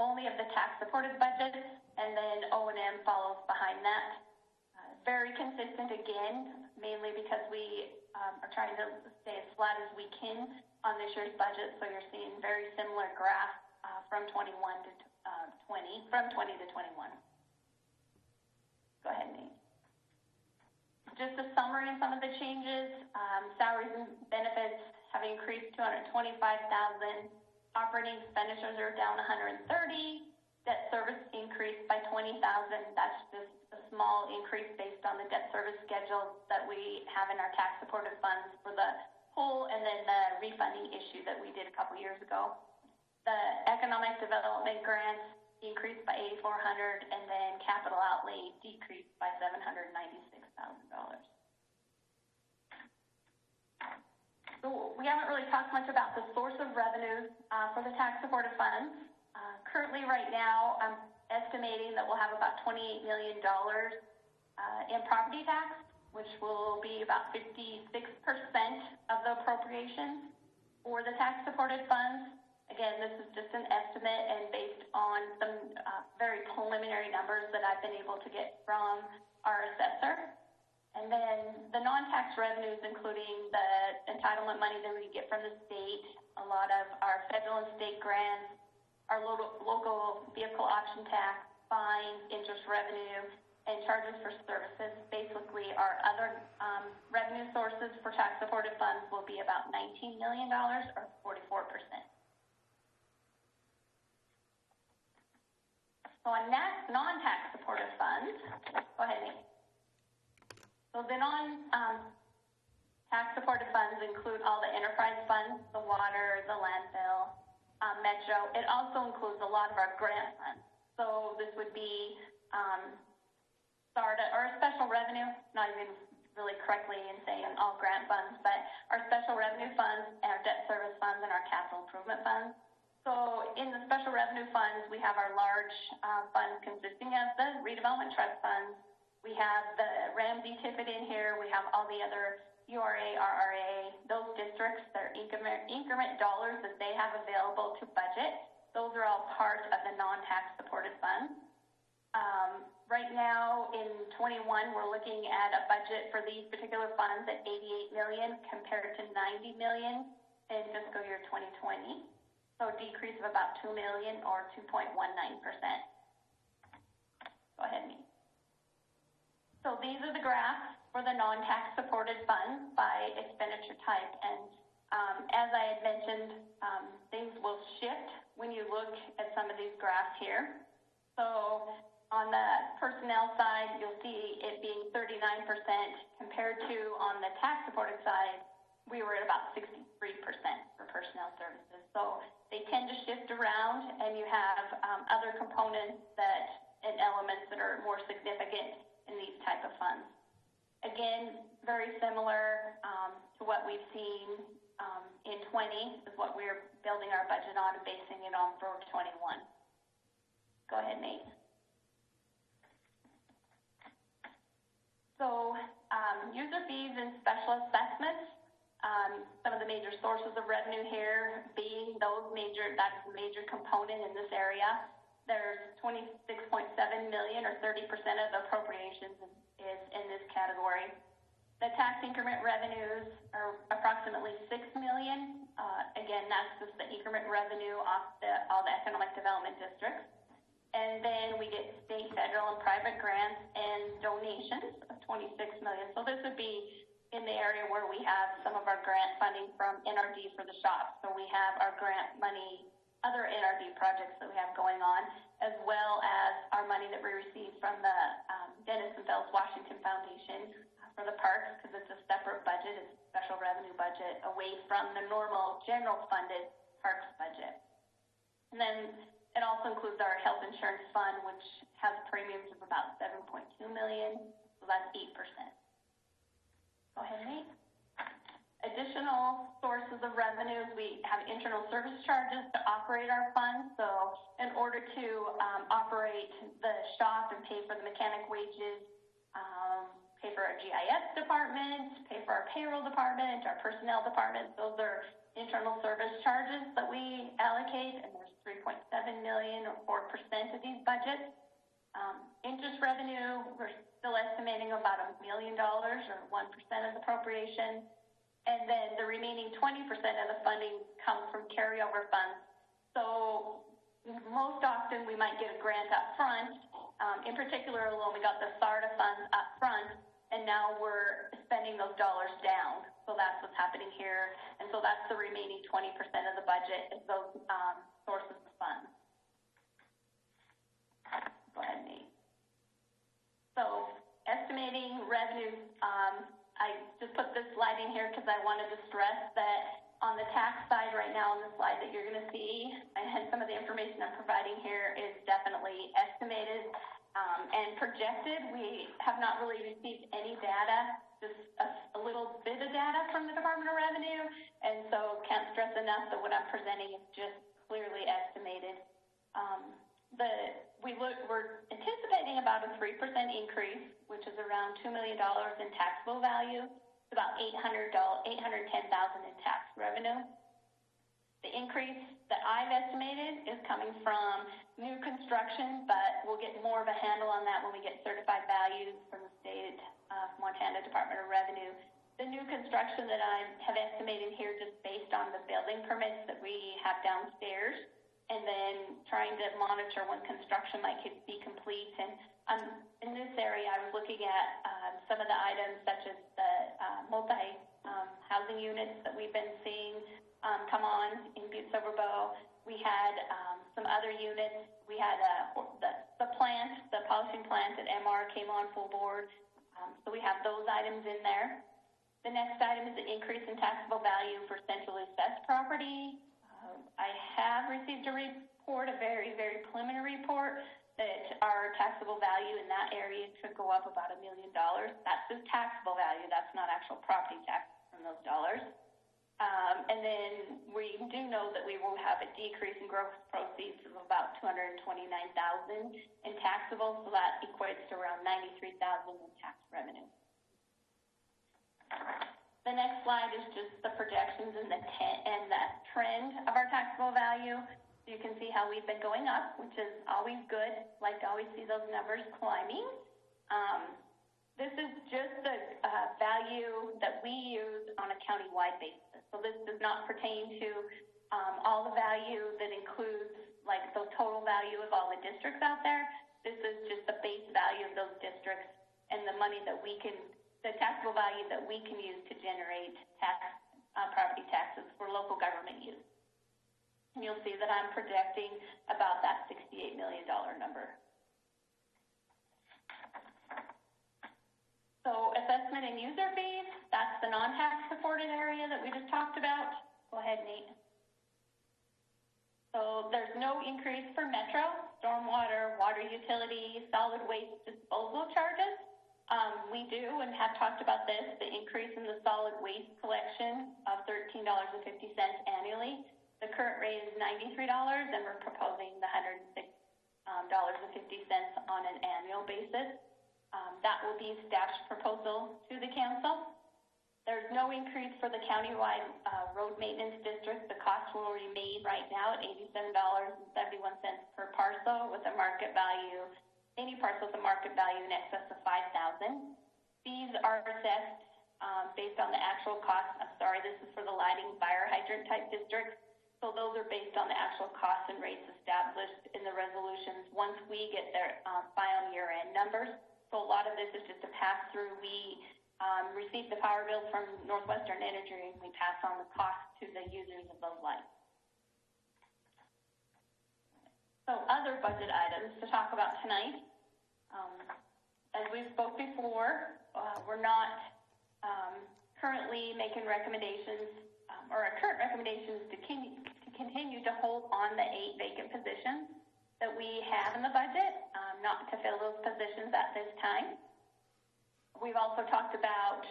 Only of the tax-supported budget, and then O&M follows behind that. Very consistent again, mainly because we are trying to stay as flat as we can on this year's budget. So you're seeing very similar graphs from 20 to 21. Go ahead, Nate. Just a summary of some of the changes. Salaries and benefits have increased $225,000. Operating expenditures are down $130,000. Debt service increased by $20,000. That's just a small increase based on the debt service schedule that we have in our tax-supported funds for the whole, and then the refunding issue that we did a couple years ago. The economic development grants increased by $8,400, and then capital outlay decreased by $796,000. So we haven't really talked much about the source of revenues for the tax-supported funds. Currently, right now, I'm estimating that we'll have about $28 million in property tax, which will be about 56% of the appropriations for the tax-supported funds. Again, this is just an estimate and based on some very preliminary numbers that I've been able to get from our assessor. And then the non-tax revenues, including the entitlement money that we get from the state, a lot of our federal and state grants, our local vehicle auction tax, fines, interest revenue, and charges for services. Basically, our other revenue sources for tax-supported funds will be about $19 million, or 44%. So on non-tax supported funds, go ahead, Nate. So the non-tax supported funds include all the enterprise funds, the water, the landfill, Metro. It also includes a lot of our grant funds. So this would be SARTA, or special revenue, not even really correctly in saying all grant funds, but our special revenue funds, our debt service funds, and our capital improvement funds. So in the special revenue funds, we have our large funds consisting of the redevelopment trust funds. We have the Ramsey Tippett in here. We have all the other URA, RRA, those districts, their increment dollars that they have available to budget. Those are all part of the non-tax supported funds. Right now in 21, we're looking at a budget for these particular funds at $88 million compared to $90 million in fiscal year 2020. So a decrease of about $2 million or 2.19%. Go ahead, Nate. So these are the graphs for the non-tax supported funds by expenditure type. And as I had mentioned, things will shift when you look at some of these graphs here. So on the personnel side, you'll see it being 39% compared to on the tax supported side, we were at about 63% for personnel services. So they tend to shift around, and you have other components and elements that are more significant in these type of funds. Again, very similar to what we've seen in 20 is what we're building our budget on and basing it on for 21. Go ahead, Nate. So user fees and special assessments, some of the major sources of revenue here being that's a major component in this area. There's $26.7 million or 30% of the appropriations is in this category. The tax increment revenues are approximately $6 million. Again, that's just the increment revenue off all the economic development districts. And then we get state, federal, and private grants and donations of $26 million. So this would be in the area where we have some of our grant funding from NRD for the shops. So we have our grant money, other NRD projects that we have going on, as well as our money that we received from the Dennis and Fells Washington Foundation for the parks, because it's a separate budget, it's a special revenue budget away from the normal general funded parks budget. And then it also includes our health insurance fund, which has premiums of about $7.2 million, so that's 8%. Go ahead, Nate. Additional sources of revenues, we have internal service charges to operate our funds. So in order to operate the shop and pay for the mechanic wages, pay for our GIS department, pay for our payroll department, our personnel department, those are internal service charges that we allocate, and there's $3.7 million or 4% of these budgets. Interest revenue, we're still estimating about $1 million or 1% of the appropriation. And then the remaining 20% of the funding comes from carryover funds. So most often we might get a grant up front. In particular, when we got the SARTA funds up front, and now we're spending those dollars down. So So that's what's happening here. And so that's the remaining 20% of the budget is those sources of funds. Go ahead, Nate. So estimating revenue, I just put this slide in here because I wanted to stress that on the tax side right now on the slide that you're going to see, and some of the information I'm providing here is definitely estimated and projected. We have not really received any data, just a little bit of data from the Department of Revenue, and so can't stress enough that what I'm presenting is just clearly estimated. We're anticipating about a 3% increase, which is around $2 million in taxable value. It's about $810,000 in tax revenue. The increase that I've estimated is coming from new construction, but we'll get more of a handle on that when we get certified values from the state of Montana Department of Revenue. The new construction that I have estimated here just based on the building permits that we have downstairs, and then trying to monitor when construction might be complete. And in this area, I was looking at some of the items such as the multi-housing units that we've been seeing come on in Butte-Silver. We had some other units. We had the plant, the polishing plant at MR came on full board. So we have those items in there. The next item is the increase in taxable value for centrally assessed property. I have received a report, a very, very preliminary report, that our taxable value in that area could go up about $1 million. That's just taxable value. That's not actual property tax from those dollars. And then we do know that we will have a decrease in gross proceeds of about $229,000 in taxable, so that equates to around $93,000 in tax revenue. The next slide is just the projections and the trend of our taxable value. So you can see how we've been going up, which is always good. Like to always see those numbers climbing. This is just the value that we use on a county-wide basis. So this does not pertain to all the value that includes like the total value of all the districts out there. This is just the base value of those districts and the money that the taxable value that we can use to generate property taxes for local government use. And you'll see that I'm projecting about that $68 million number. So assessment and user fees, that's the non-tax supported area that we just talked about. Go ahead, Nate. So there's no increase for Metro, stormwater, water utility, solid waste disposal charges. We do and have talked about this, the increase in the solid waste collection of $13.50 annually. The current rate is $93, and we're proposing the $106.50 on an annual basis. That will be staff's proposal to the council. There's no increase for the countywide road maintenance district. The cost will remain right now at $87.71 per parcel with a market value. Any parcel with a market value in excess of $5,000. Fees are assessed based on the actual cost. I'm sorry, this is for the lighting, fire hydrant type districts. So those are based on the actual costs and rates established in the resolutions once we get their final year-end numbers. So a lot of this is just a pass-through. We receive the power bill from Northwestern Energy and we pass on the cost to the users of those lights. So other budget items to talk about tonight. As we spoke before, we're not currently making recommendations, or our current recommendation is to continue to hold on the 8 vacant positions that we have in the budget, not to fill those positions at this time. We've also talked about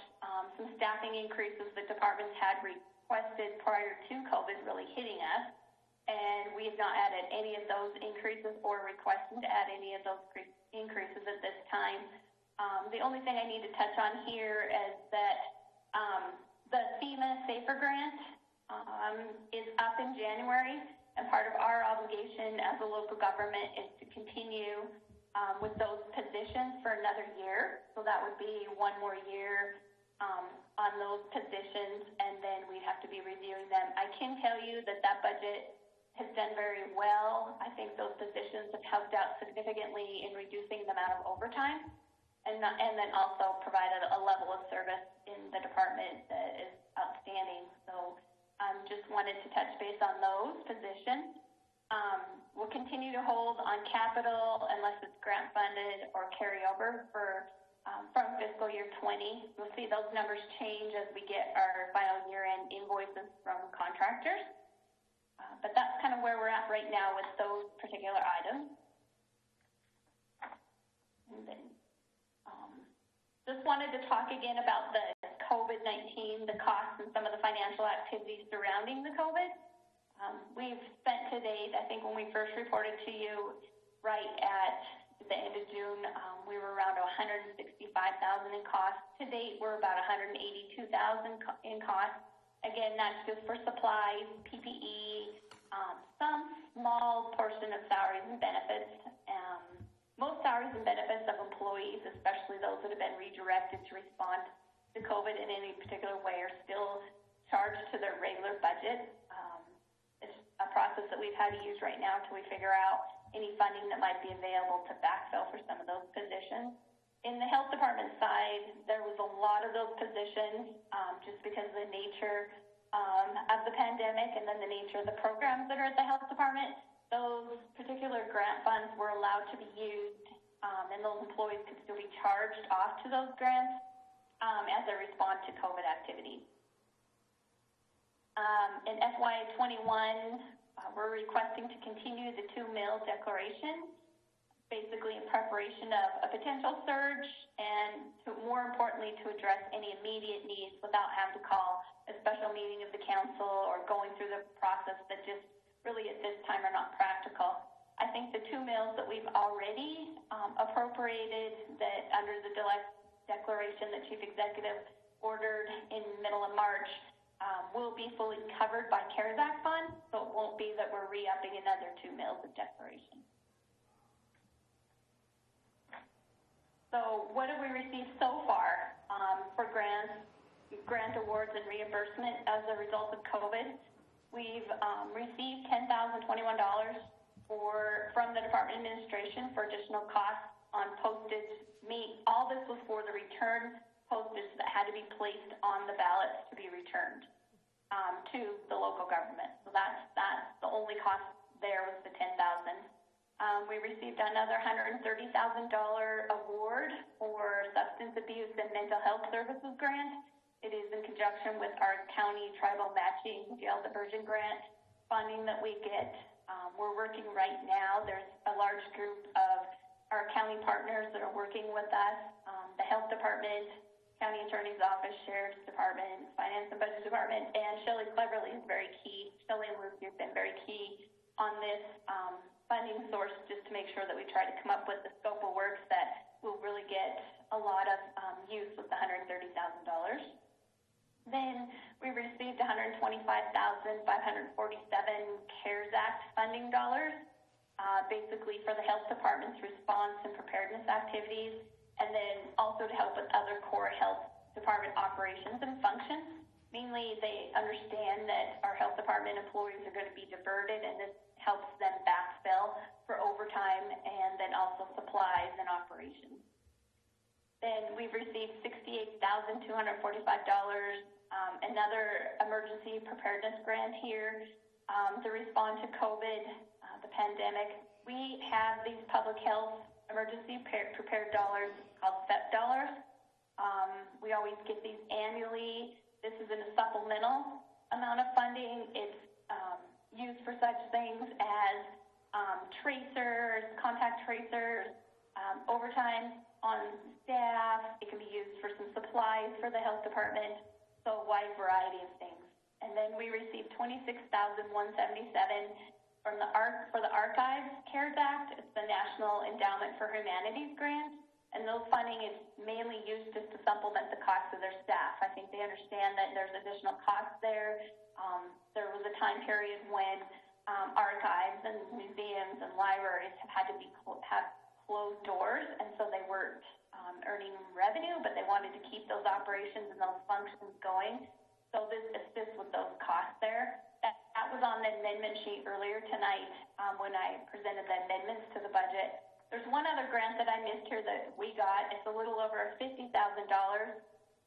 some staffing increases that departments had requested prior to COVID really hitting us. And we have not added any of those increases or requesting to add any of those increases at this time. The only thing I need to touch on here is that the FEMA SAFER grant is up in January, and part of our obligation as a local government is to continue with those positions for another year. So that would be one more year on those positions, and then we'd have to be reviewing them. I can tell you that budget has done very well. I think those positions have helped out significantly in reducing the amount of overtime and then also provided a level of service in the department that is outstanding. So just wanted to touch base on those positions. We'll continue to hold on capital unless it's grant funded or carryover from fiscal year 20. We'll see those numbers change as we get our final year-end invoices from contractors. But that's kind of where we're at right now with those particular items. And then just wanted to talk again about the COVID-19, the costs and some of the financial activities surrounding the COVID. We've spent to date, I think when we first reported to you right at the end of June, we were around $165,000 in costs. To date, we're about $182,000 in costs. Again, that's just for supplies, PPE, some small portion of salaries and benefits. Most salaries and benefits of employees, especially those that have been redirected to respond to COVID in any particular way, are still charged to their regular budget. It's a process that we've had to use right now until we figure out any funding that might be available to backfill for some of those positions. In the health department side, there was a lot of those positions just because of the nature of the pandemic and then the nature of the programs that are at the health department. Those particular grant funds were allowed to be used, and those employees could still be charged off to those grants as they respond to COVID activities. In FY21, we're requesting to continue the 2 meal declaration, basically in preparation of a potential surge and more importantly to address any immediate needs without having to call a special meeting of the council or going through the process that just really at this time are not practical. I think the 2 meals that we've already appropriated that under the declaration that Chief Executive ordered in middle of March will be fully covered by CARES Act funds, so it won't be that we're re-upping another 2 meals of declaration. So what have we received so far for grant awards and reimbursement as a result of COVID? We've received $10,021 from the Department of Administration for additional costs on postage. All this was for the return postage that had to be placed on the ballots to be returned to the local government. So that's the only cost there was the $10,000. We received another $130,000 award for substance abuse and mental health services grant. It is in conjunction with our county tribal matching jail diversion grant funding that we get. We're working right now. There's a large group of our county partners that are working with us, the health department, county attorney's office, sheriff's department, finance and budget department, and Shelley Cleverly is very key. Shelley and Lucy have been very key on this funding source just to make sure that we try to come up with the scope of works that will really get a lot of use with the $130,000. Then we received $125,547 CARES Act funding dollars, basically for the health department's response and preparedness activities, and then also to help with other core health department operations and functions. Mainly, they understand that our health department employees are going to be diverted, and this helps them backfill for overtime and then also supplies and operations. Then we've received $68,245, another emergency preparedness grant here to respond to COVID, the pandemic. We have these public health emergency prepared dollars called FEP dollars. We always get these annually. This is in a supplemental amount of funding. It's used for such things as tracers, contact tracers, overtime on staff. It can be used for some supplies for the health department, so a wide variety of things. And then we received $26,177 for the Archives CARES Act. It's the National Endowment for Humanities grant, and those funding is mainly used just to supplement the costs of their staff. I think they understand that there's additional costs there. There was a time period when archives and museums and libraries have had to have closed doors, and so they weren't earning revenue, but they wanted to keep those operations and those functions going. So this assists with those costs there. That was on the amendment sheet earlier tonight when I presented the amendments to the budget. There's one other grant that I missed here that we got. It's a little over $50,000.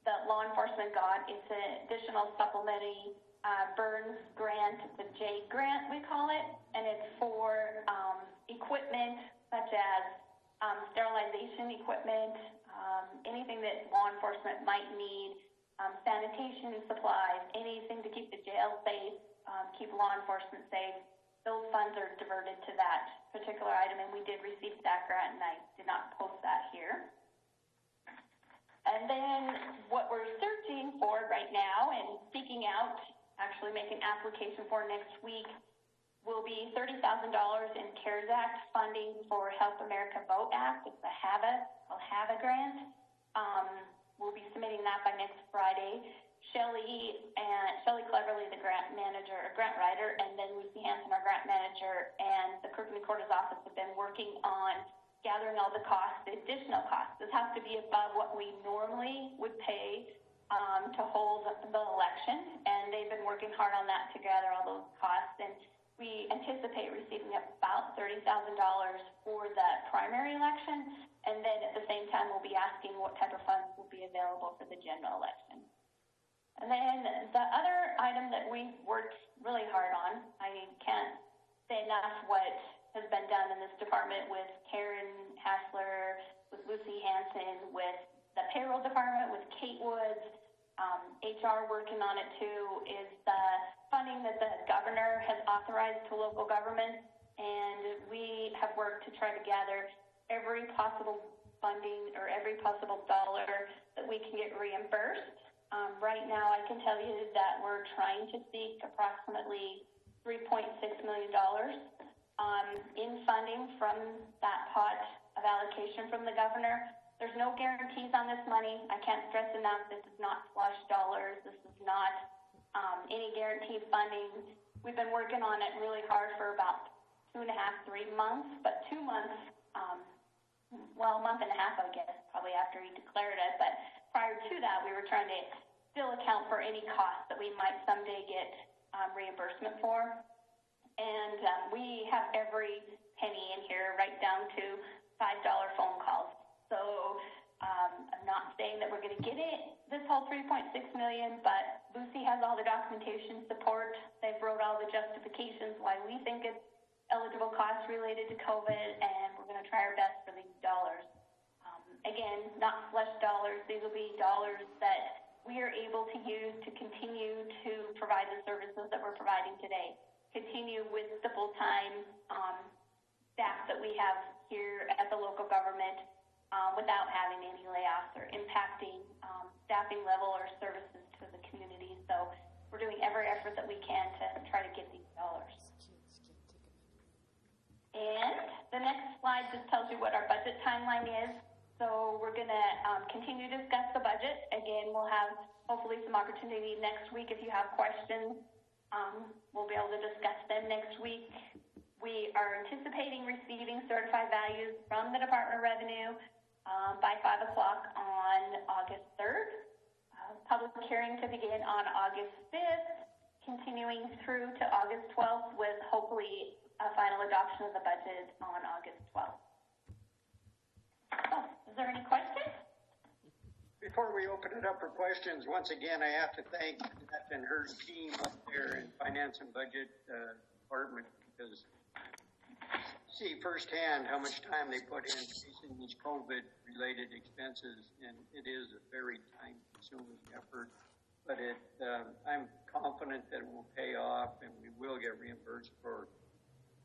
that law enforcement got. It's an additional supplementary Burns grant, the J grant we call it, and it's for equipment such as sterilization equipment, anything that law enforcement might need, sanitation supplies, anything to keep the jail safe, keep law enforcement safe. Those funds are diverted to that particular item, and we did receive that grant, and I did not post that here. And then what we're searching for right now and seeking out, actually make an application for next week, will be $30,000 in CARES Act funding for Help America Vote Act. It's the HAVA grant. We'll be submitting that by next Friday. Shelley Cleverly, the grant writer, and then Lucy Hanson, our grant manager, and the Clerk and Recorder's office have been working on gathering all the costs, the additional costs. This has to be above what we normally would pay to hold the election, and they've been working hard on that to gather all those costs. And we anticipate receiving about $30,000 for the primary election, and then at the same time we'll be asking what type of funds will be available for the general election. And then the other item that we've worked really hard on, I can't say enough what has been done in this department with Karen Hassler, with Lucy Hanson, with the payroll department, with Kate Woods, HR working on it too, is the funding that the governor has authorized to local governments, and we have worked to try to gather every possible funding or every possible dollar that we can get reimbursed. Right now, I can tell you that we're trying to seek approximately $3.6 million in funding from that pot of allocation from the governor. There's no guarantees on this money. I can't stress enough, this is not flush dollars. This is not any guaranteed funding. We've been working on it really hard for about 2.5, 3 months, but 2 months, a month and a half, I guess, probably after he declared it. But prior to that, we were trying to still account for any costs that we might someday get reimbursement for. And we have every penny in here, right down to $5 phone calls. So I'm not saying that we're going to get it, this whole $3.6 million, but Lucy has all the documentation support. They've wrote all the justifications why we think it's eligible costs related to COVID, and we're going to try our best for these dollars. Again, not flush dollars. These will be dollars that we are able to use to continue to provide the services that we're providing today. Continue with the full-time staff that we have here at the local government without having any layoffs or impacting staffing level or services to the community. So we're doing every effort that we can to try to get these dollars. And the next slide just tells you what our budget timeline is. So we're going to continue to discuss the budget. Again, we'll have hopefully some opportunity next week if you have questions. We'll be able to discuss them next week. We are anticipating receiving certified values from the Department of Revenue by 5 o'clock on August 3rd. Public hearing to begin on August 5th, continuing through to August 12th with hopefully a final adoption of the budget on August 12th. So, is there any questions? Before we open it up for questions, once again, I have to thank Beth and her team up there in Finance and Budget Department, because see firsthand how much time they put in facing these COVID-related expenses, and it is a very time-consuming effort. But I'm confident that it will pay off, and we will get reimbursed for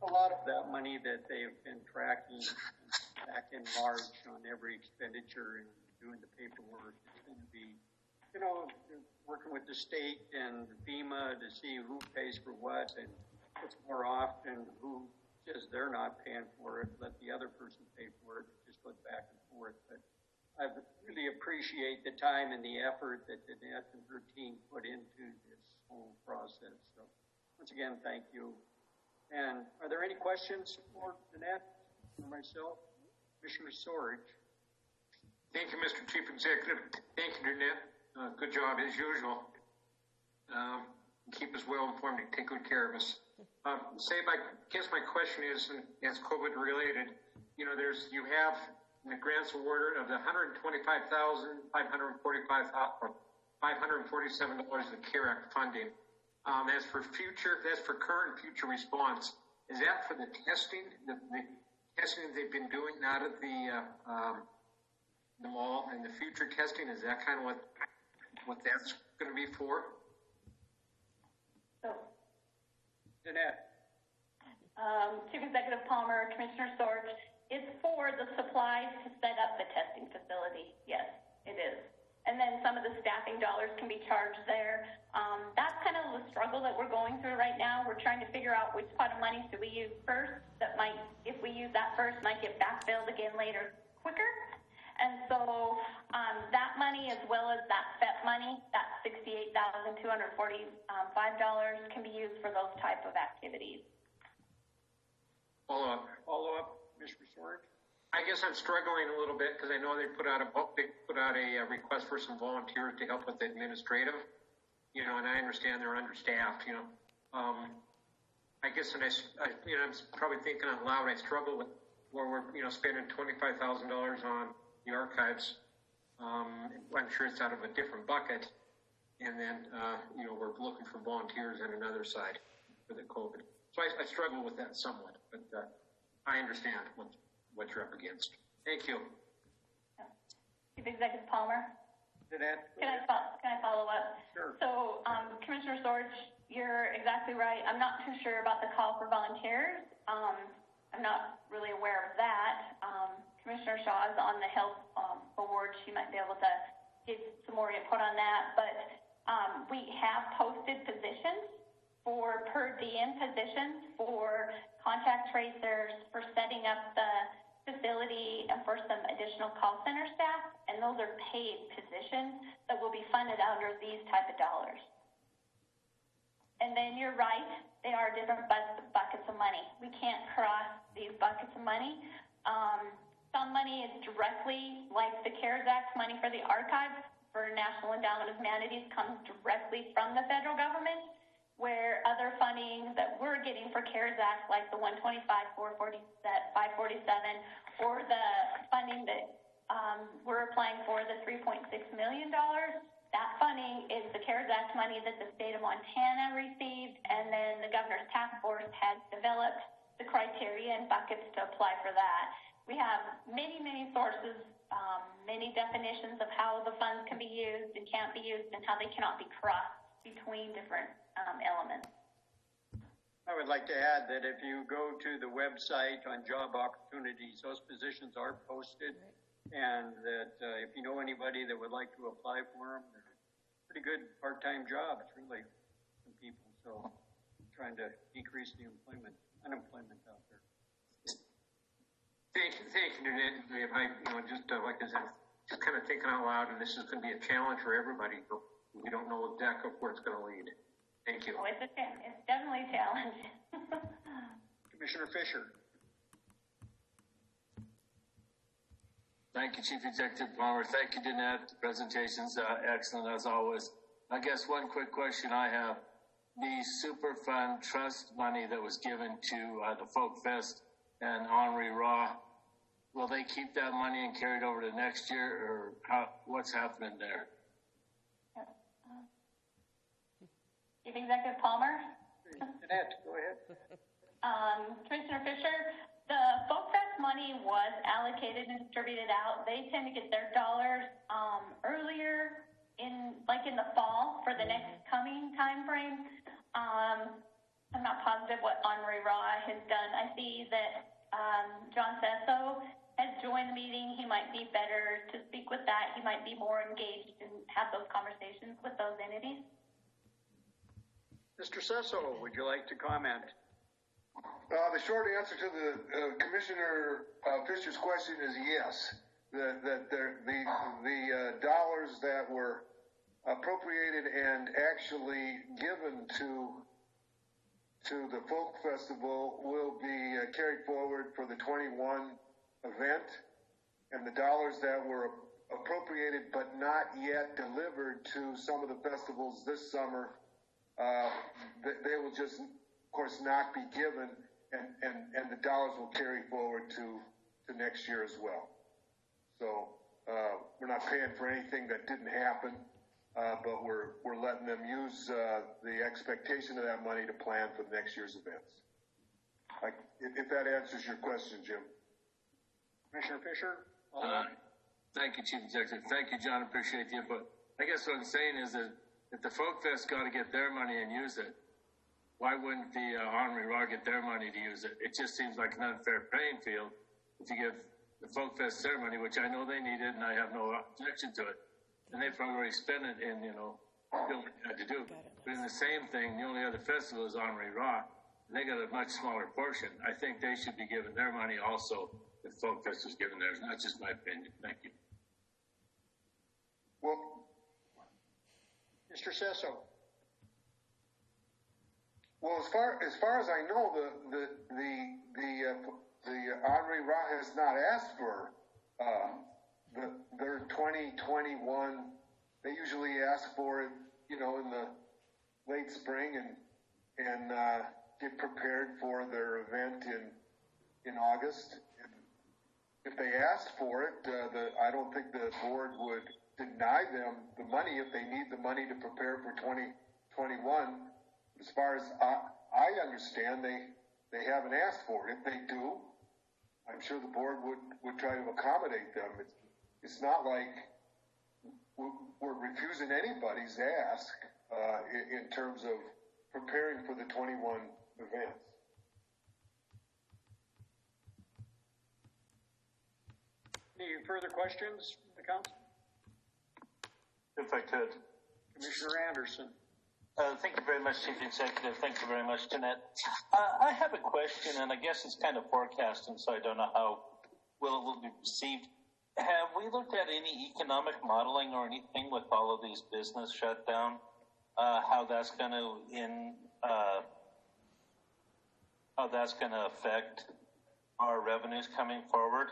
a lot of that money that they've been tracking back in March on every expenditure and doing the paperwork. It's going to be, working with the state and FEMA to see who pays for what and what's more often, who says they're not paying for it, let the other person pay for it. It just goes back and forth. But I really appreciate the time and the effort that Danette and her team put into this whole process. So once again, thank you. And are there any questions for Danette or myself? Commissioner Sorge. Thank you, Mr. Chief Executive. Thank you, Danette. Good job as usual. Keep us well informed and take good care of us. I guess my question is, and it's COVID related. You have and the grants awarded of the $125,547 of the CARE Act funding. As for current and future response, is that for the testing, the testing they've been doing out at the mall, and the future testing? Is that kind of what that's going to be for? So, Jeanette. Chief Executive Palmer, Commissioner Sorge, it's for the supplies to set up the testing facility. Yes, it is. And then some of the staffing dollars can be charged there. That's kind of the struggle that we're going through right now. We're trying to figure out which pot of money should we use first that might, if we use that first, might get backfilled again later quicker. And so that money, as well as that FEP money, that $68,245 can be used for those type of activities. Follow up, Mr. Sorge. I guess I'm struggling a little bit because I know they put out a request for some volunteers to help with the administrative, and I understand they're understaffed, I guess, and I'm probably thinking out loud. I struggle with where we're, spending $25,000 on the archives. I'm sure it's out of a different bucket, and then we're looking for volunteers on another side for the COVID. So I struggle with that somewhat, but I understand what you're up against. Thank you. Chief Executive Palmer. Jeanette. Can I follow up? Sure. So, Commissioner Sorge, you're exactly right. I'm not too sure about the call for volunteers. I'm not really aware of that. Commissioner Shaw is on the health board. She might be able to give some more input on that. But we have posted positions for per diem positions for contact tracers, for setting up the facility, and for some additional call center staff, and those are paid positions that will be funded under these type of dollars. And then you're right, they are different buckets of money. We can't cross these buckets of money. Some money is directly, like the CARES Act money for the archives for National Endowment of Humanities, comes directly from the federal government, where other funding that we're getting for CARES Act, like the 125, 547, or the funding that we're applying for, the $3.6 million, that funding is the CARES Act money that the state of Montana received, and then the governor's task force has developed the criteria and buckets to apply for that. We have many, many sources, many definitions of how the funds can be used and can't be used, and how they cannot be crossed between different elements. I would like to add that if you go to the website on job opportunities, those positions are posted, and that if you know anybody that would like to apply for them, they're pretty good part-time jobs, really, for people. So trying to decrease the unemployment out there. Thank you, Jeanette. Just like I said, just kind of thinking out loud, and this is going to be a challenge for everybody. We don't know exactly where it's going to lead. Thank you. Oh, it's definitely a challenge. Commissioner Fisher. Thank you, Chief Executive Palmer. Thank you, Jeanette. The presentation's excellent as always. I guess one quick question I have. The Superfund trust money that was given to the Folk Fest and Henri Raw, will they keep that money and carry it over to next year, or what's happening there? Chief Executive Palmer. Jeanette, go ahead. Commissioner Fisher, the Folk Fest money was allocated and distributed out. They tend to get their dollars earlier in the fall for the next coming time frame. I'm not positive what Henri Raw has done. I see that John Sesso has joined the meeting. He might be better to speak with that. He might be more engaged and have those conversations with those entities. Mr. Sesso, would you like to comment? The short answer to the Commissioner Fisher's question is yes. The dollars that were appropriated and actually given to the Folk Festival will be carried forward for the 21 event, and the dollars that were appropriated but not yet delivered to some of the festivals this summer, they will just, of course, not be given, and the dollars will carry forward to next year as well. So we're not paying for anything that didn't happen, but we're letting them use the expectation of that money to plan for next year's events. If that answers your question, Jim. Commissioner Fisher? Thank you, Chief Executive. Thank you, John. Appreciate the input. I guess what I'm saying is that if the Folk Fest got to get their money and use it, why wouldn't the Honorary Raw get their money to use it? It just seems like an unfair playing field if you give the Folk Fest their money, which I know they needed and I have no objection to it, and they've already spent it in, doing what they had to do. But in the same thing, the only other festival is Honorary Raw, and they got a much smaller portion. I think they should be given their money also if Folk Fest was given theirs. Not just my opinion. Thank you. Well, Mr. Sesso? Well, as far as I know, the Honorary Ra has not asked for their 2021. They usually ask for it, in the late spring and get prepared for their event in August. And if they asked for it, I don't think the board would deny them the money if they need the money to prepare for 2021. As far as I understand, they haven't asked for it. If they do, I'm sure the board would try to accommodate them. It's not like we're refusing anybody's ask in terms of preparing for the 21 events. Any further questions from the council? If I could. Commissioner Anderson. Thank you very much, Chief Executive. Thank you very much, Jeanette. I have a question, and I guess it's kind of forecasting, so I don't know how well it will be received. Have we looked at any economic modeling or anything with all of these business shutdown? How that's going to affect our revenues coming forward?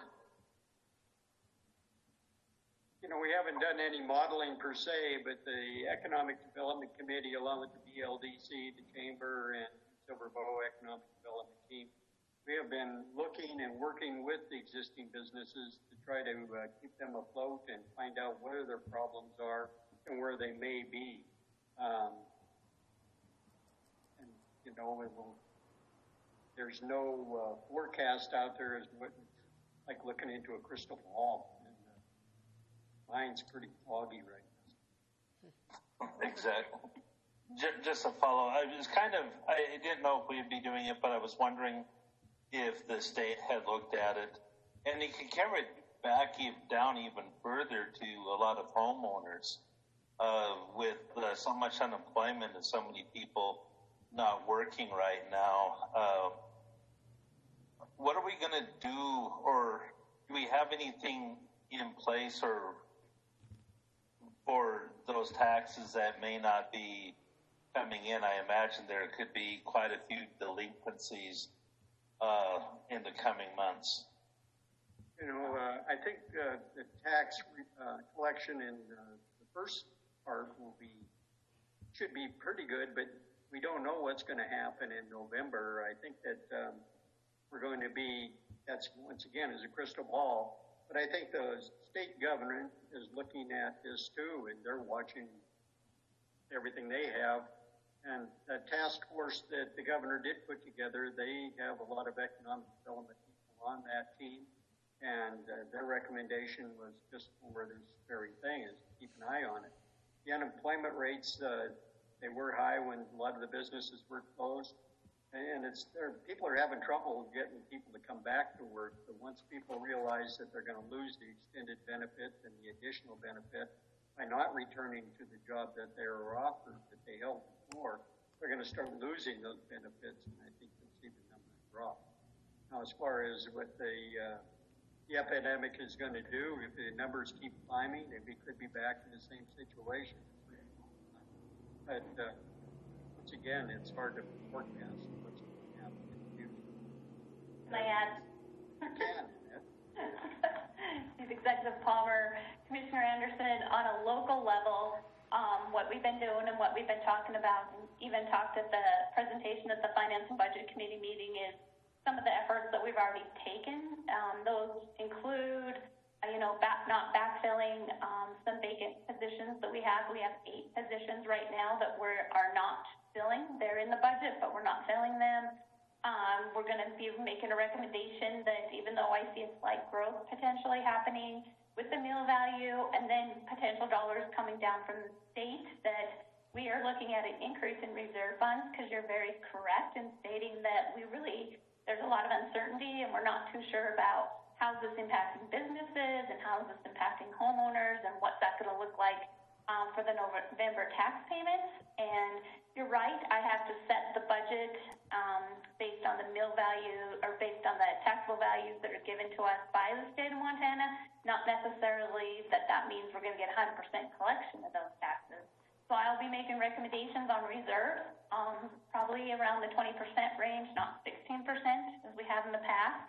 We haven't done any modeling per se, but the Economic Development Committee, along with the BLDC, the Chamber, and Silver Bow Economic Development Team, we have been looking and working with the existing businesses to try to keep them afloat and find out where their problems are and where they may be. There's no forecast out there as like looking into a crystal ball. Mine's pretty foggy right now. Exactly. Just a follow. I didn't know if we'd be doing it, but I was wondering if the state had looked at it. And you can carry it down even further to a lot of homeowners with so much unemployment and so many people not working right now. What are we going to do, or do we have anything in place or for those taxes that may not be coming in? I imagine there could be quite a few delinquencies in the coming months. I think the tax collection in the first part should be pretty good, but we don't know what's going to happen in November. I think that we're going to that's once again is a crystal ball. But I think the state governor is looking at this too, and they're watching everything they have. And the task force that the governor did put together, they have a lot of economic development people on that team. And their recommendation was just for this very thing, is to keep an eye on it. The unemployment rates, they were high when a lot of the businesses were closed. And people are having trouble getting people to come back to work. But once people realize that they're going to lose the extended benefit and the additional benefit by not returning to the job that they were offered, that they held before, they're going to start losing those benefits. And I think you'll see the numbers drop. Now, as far as what the epidemic is going to do, if the numbers keep climbing, we could be back in the same situation. But once again, it's hard to forecast. Can I add? Chief Executive Palmer, Commissioner Anderson, on a local level, what we've been doing and what we've been talking about, and even talked at the presentation at the Finance and Budget Committee meeting, is some of the efforts that we've already taken. Those include not backfilling some vacant positions that we have. We have 8 positions right now that we are not filling. They're in the budget, but we're not filling them. We're going to be making a recommendation that even though I see a slight growth potentially happening with the meal value and then potential dollars coming down from the state, that we are looking at an increase in reserve funds, because you're very correct in stating that there's a lot of uncertainty and we're not too sure about how is this impacting businesses and how is this impacting homeowners and what's that going to look like for the November tax payments. And you're right, I have to set the budget based on the mill value or based on the taxable values that are given to us by the state of Montana, not necessarily that means we're going to get 100% collection of those taxes. So I'll be making recommendations on reserves, probably around the 20% range, not 16% as we have in the past,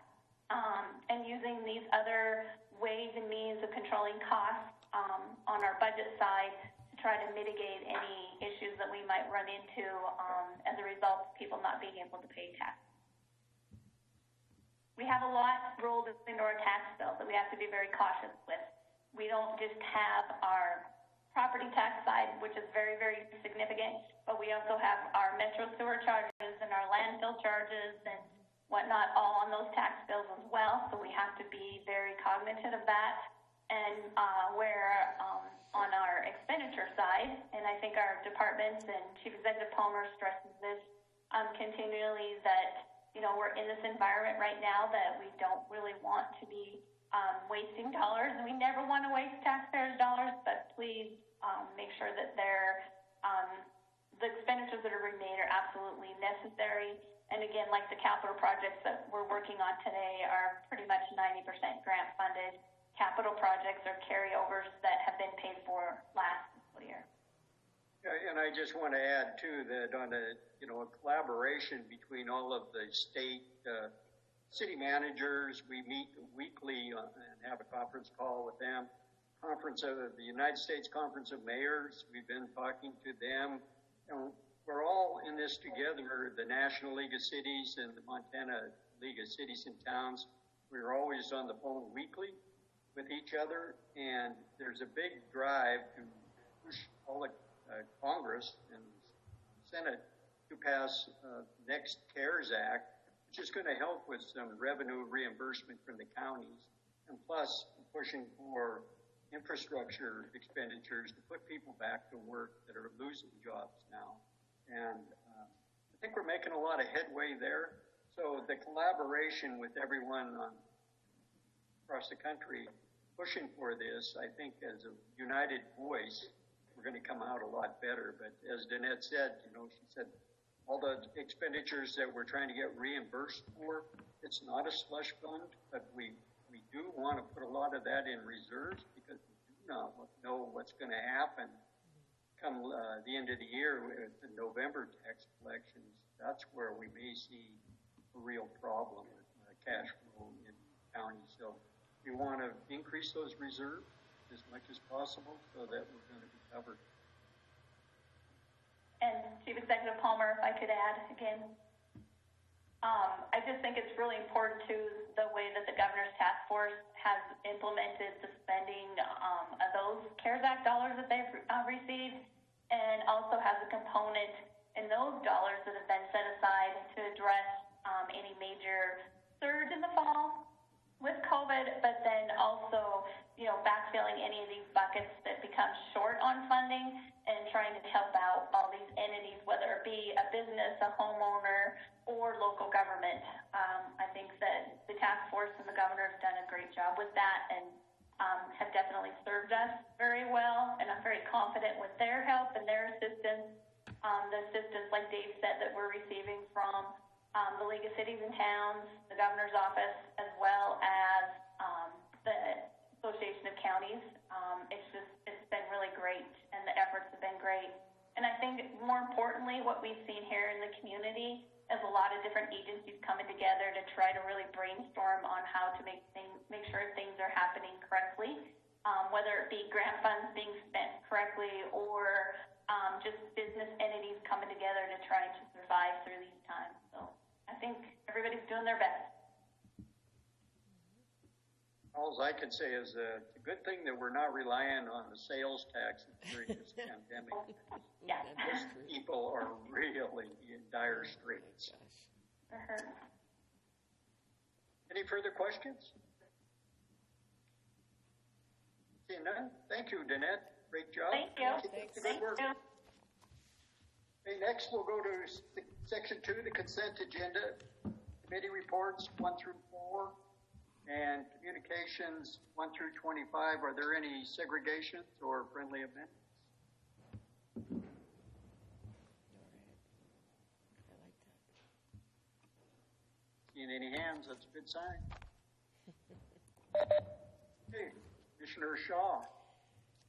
and using these other ways and means of controlling costs on our budget side to try to mitigate any issues that we might run into as a result of people not being able to pay tax. We have a lot rolled into our tax bill that we have to be very cautious with. We don't just have our property tax side, which is very, very significant, but we also have our metro sewer charges and our landfill charges and whatnot all on those tax bills as well. So we have to be very cognizant of that. And where on our expenditure side, and I think our departments and Chief Executive Palmer stresses this continually, that we're in this environment right now that we don't really want to be wasting dollars, and we never want to waste taxpayers' dollars, but please make sure that the expenditures that are being made are absolutely necessary. And again, like the capital projects that we're working on today are pretty much 90% grant funded. Capital projects are carryovers that have been paid for last fiscal year. And I just want to add too that on a collaboration between all of the state city managers, we meet weekly and have a conference call with them. The United States Conference of Mayors, we've been talking to them, and we're all in this together. The National League of Cities and the Montana League of Cities and Towns, we're always on the phone weekly with each other, and there's a big drive to push all the Congress and Senate to pass next CARES Act, which is going to help with some revenue reimbursement from the counties, and plus pushing for infrastructure expenditures to put people back to work that are losing jobs now. And I think we're making a lot of headway there. So the collaboration with everyone across the country pushing for this, I think as a united voice, we're going to come out a lot better. But as Danette said, she said all the expenditures that we're trying to get reimbursed for, it's not a slush fund, but we do want to put a lot of that in reserves because we do not know what's going to happen come the end of the year with the November tax collections. That's where we may see a real problem with cash flow in the county. So we want to increase those reserves as much as possible so that we're going to be covered. And Chief Executive Palmer, if I could add again, I just think it's really important to the way that the Governor's Task Force has implemented the spending of those CARES Act dollars that they've received, and also has a component in those dollars that have been set aside to address any major surge in the fall with COVID, but then also, backfilling any of these buckets that become short on funding and trying to help out all these entities, whether it be a business, a homeowner, or local government. I think that the task force and the governor have done a great job with that and have definitely served us very well, and I'm very confident with their help and their assistance, the assistance, like Dave said, that we're receiving from the League of Cities and Towns, the governor's office, as well as the Association of Counties. It's been really great, and the efforts have been great. And I think more importantly, what we've seen here in the community is a lot of different agencies coming together to try to really brainstorm on how to make sure things are happening correctly, whether it be grant funds being spent correctly or just business entities coming together to try to survive through these times. So I think everybody's doing their best. All I can say is it's a good thing that we're not relying on the sales tax during this pandemic. Yeah. Most people are really in dire straits. Any further questions? Seeing none? Thank you, Danette. Great job. Thank you. Good work. Okay, next we'll go to section 2, the consent agenda. Committee reports 1 through 4 and communications 1 through 25. Are there any segregations or friendly amendments? Seeing any hands, that's a good sign. Okay, Commissioner Shaw.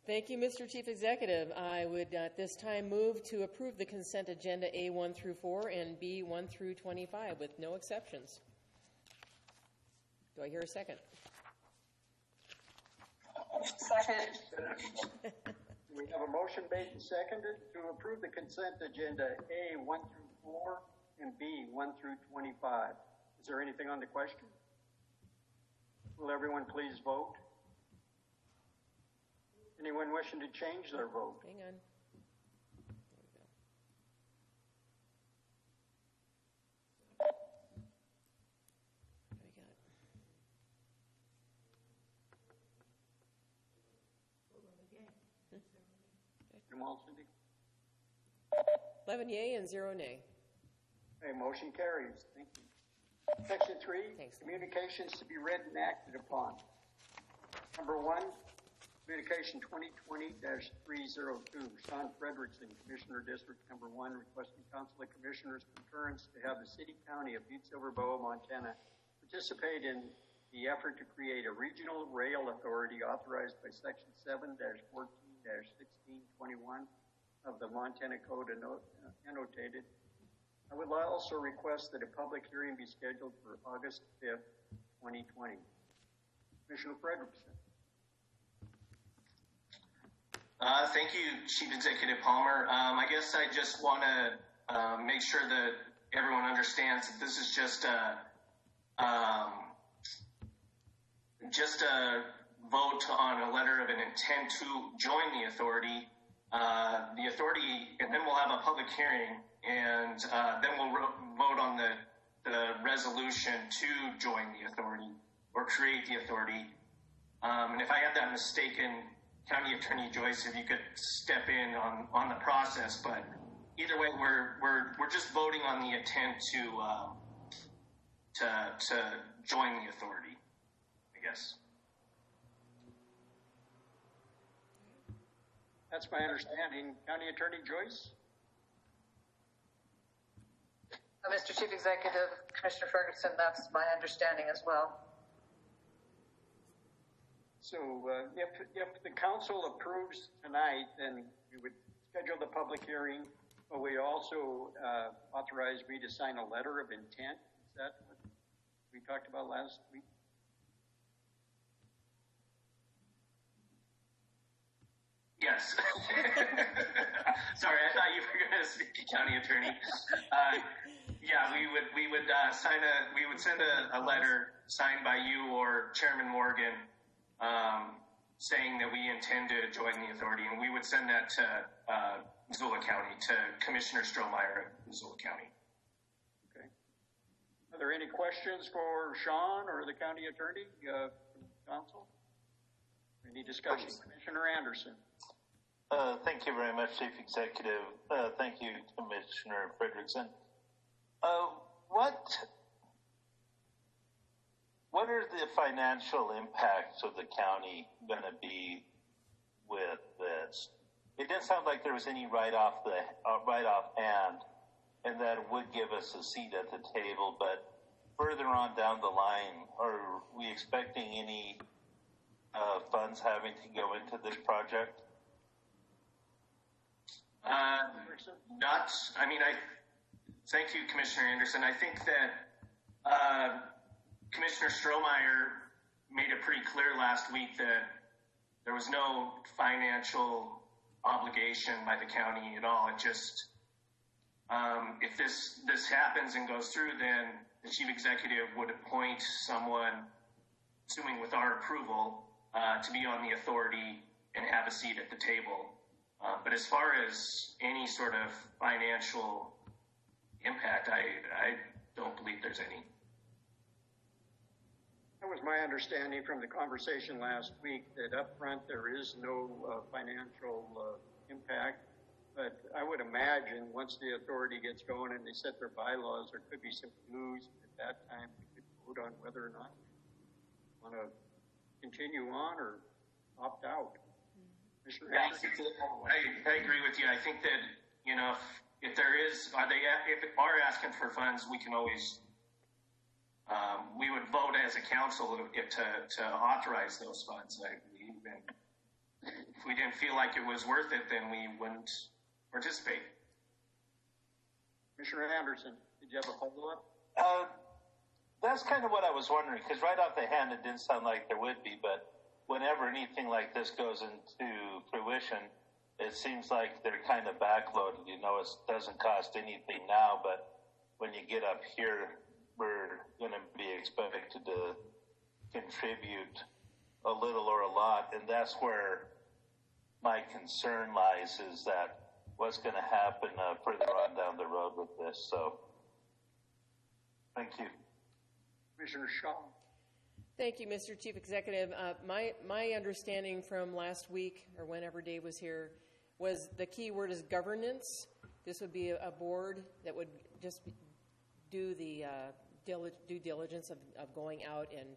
Thank you, Mr. Chief Executive. I would at this time move to approve the consent agenda A1 through 4 and B1 through 25 with no exceptions. Do I hear a second? Second. We have a motion made and seconded to approve the consent agenda A1 through 4 and B1 through 25. Is there anything on the question? Will everyone please vote? Anyone wishing to change their vote? Hang on. Come on, Cindy. 11 yea and 0 nay. Okay, motion carries. Thank you. Section 3, communications to be read and acted upon. Number 1, communication 2020-302. Sean Frederickson, Commissioner District Number 1, requesting Council of Commissioners concurrence to have the City County of Butte-Silver, Montana participate in the effort to create a regional rail authority authorized by Section 7-14-1621 of the Montana Code annotated. I would also request that a public hearing be scheduled for August 5th, 2020. Commissioner Frederickson. Thank you, Chief Executive Palmer. I guess I just want to make sure that everyone understands that this is just a vote on a letter of an intent to join the authority. And then we'll have a public hearing, and then we'll vote on the resolution to join the authority or create the authority. And if I had that mistaken, County Attorney Joyce, if you could step in on the process, but either way, we're just voting on the intent to join the authority, I guess. That's my understanding. County Attorney Joyce? Mr. Chief Executive, Commissioner Ferguson, that's my understanding as well. So if the council approves tonight, then we would schedule the public hearing, but we also authorize me to sign a letter of intent. Is that what we talked about last week? Yes. Sorry, I thought you were going to speak to County Attorney. Yeah, we would send a letter signed by you or Chairman Morgan, saying that we intend to join the authority, and we would send that to Missoula County, to Commissioner Strohmeyer of Missoula County. Okay. Are there any questions for Sean or the county attorney from council? Any discussion? Commissioner Anderson. Thank you very much, Chief Executive. Thank you, Commissioner Frederickson. What are the financial impacts of the county going to be with this? It didn't sound like there was any right off hand, and that it would give us a seat at the table. But further on down the line, are we expecting any funds having to go into this project? Thank you, Commissioner Anderson. I think that Commissioner Strohmeyer made it pretty clear last week that there was no financial obligation by the county at all. It just, if this happens and goes through, then the chief executive would appoint someone assuming with our approval, to be on the authority and have a seat at the table. But as far as any sort of financial impact, I don't believe there's any. That was my understanding from the conversation last week, that up front there is no financial impact. But I would imagine once the authority gets going and they set their bylaws, there could be some news. At that time, we could vote on whether or not we want to continue on or opt out. Yeah, I agree with you. I think that, you know, if there is, if they are asking for funds, we can always, we would vote as a council to authorize those funds. If we didn't feel like it was worth it, then we wouldn't participate. Commissioner Anderson, did you have a follow-up? That's kind of what I was wondering, because right off the hand, it didn't sound like there would be, but whenever anything like this goes into fruition, it seems like they're kind of backloaded. You know, it doesn't cost anything now, but when you get up here, we're going to be expected to contribute a little or a lot, and that's where my concern lies, is that what's going to happen further on down the road with this. So, thank you. Commissioner Shaw. Thank you, Mr. Chief Executive. My understanding from last week, or whenever Dave was here, was the key word is governance. This would be a board that would just do the due diligence of going out and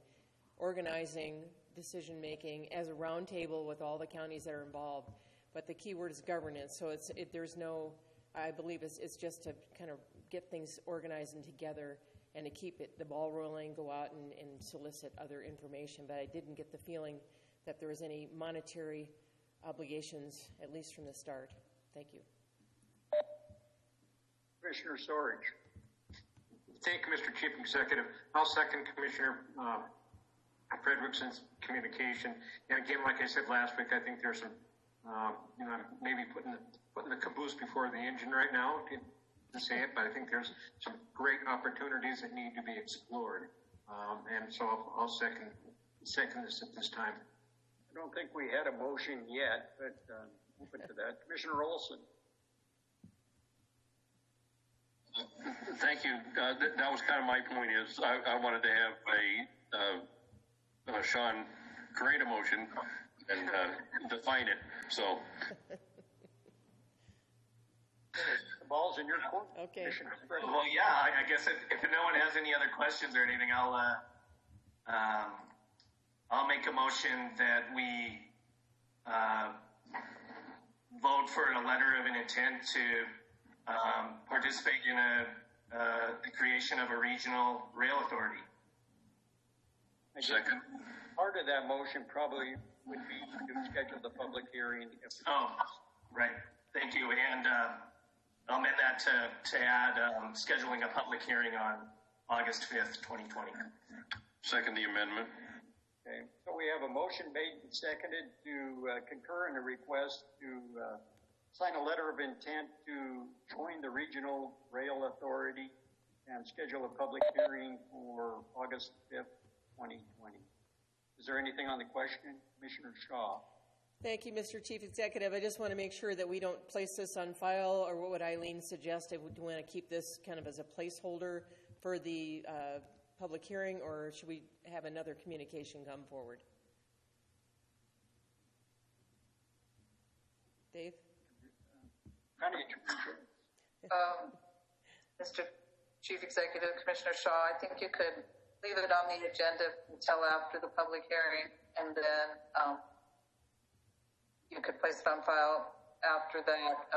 organizing decision-making as a roundtable with all the counties that are involved. But the key word is governance. So there's no, I believe it's just to kind of get things organized and together and to keep the ball rolling, go out and solicit other information. But I didn't get the feeling that there was any monetary obligations, at least from the start. Thank you. Commissioner Storage. Thank you, Mr. Chief Executive. I'll second Commissioner Frederickson's communication. And again, like I said last week, I think there's some, maybe putting the caboose before the engine right now, to say it, but I think there's some great opportunities that need to be explored. And so I'll second this at this time. I don't think we had a motion yet, but open to that. Commissioner Olson. Thank you. That was kind of my point. Is I wanted to have Sean create a motion and define it. So. The ball's in your court. Okay. Well, yeah. I guess if no one has any other questions or anything, I'll make a motion that we vote for a letter of an intent to participate in the creation of a regional rail authority. Second. Part of that motion probably would be to schedule the public hearing. Right. Thank you. And I'll amend that to add scheduling a public hearing on August 5th, 2020. Second the amendment. Okay. So we have a motion made and seconded to concur in a request to sign a letter of intent to join the Regional Rail Authority and schedule a public hearing for August 5th, 2020. Is there anything on the question? Commissioner Shaw. Thank you, Mr. Chief Executive. I just want to make sure that we don't place this on file, or what would Eileen suggest? Do we want to keep this kind of as a placeholder for the public hearing, or should we have another communication come forward? Dave? Mr. Chief Executive, Commissioner Shaw, I think you could leave it on the agenda until after the public hearing, and then you could place it on file after that.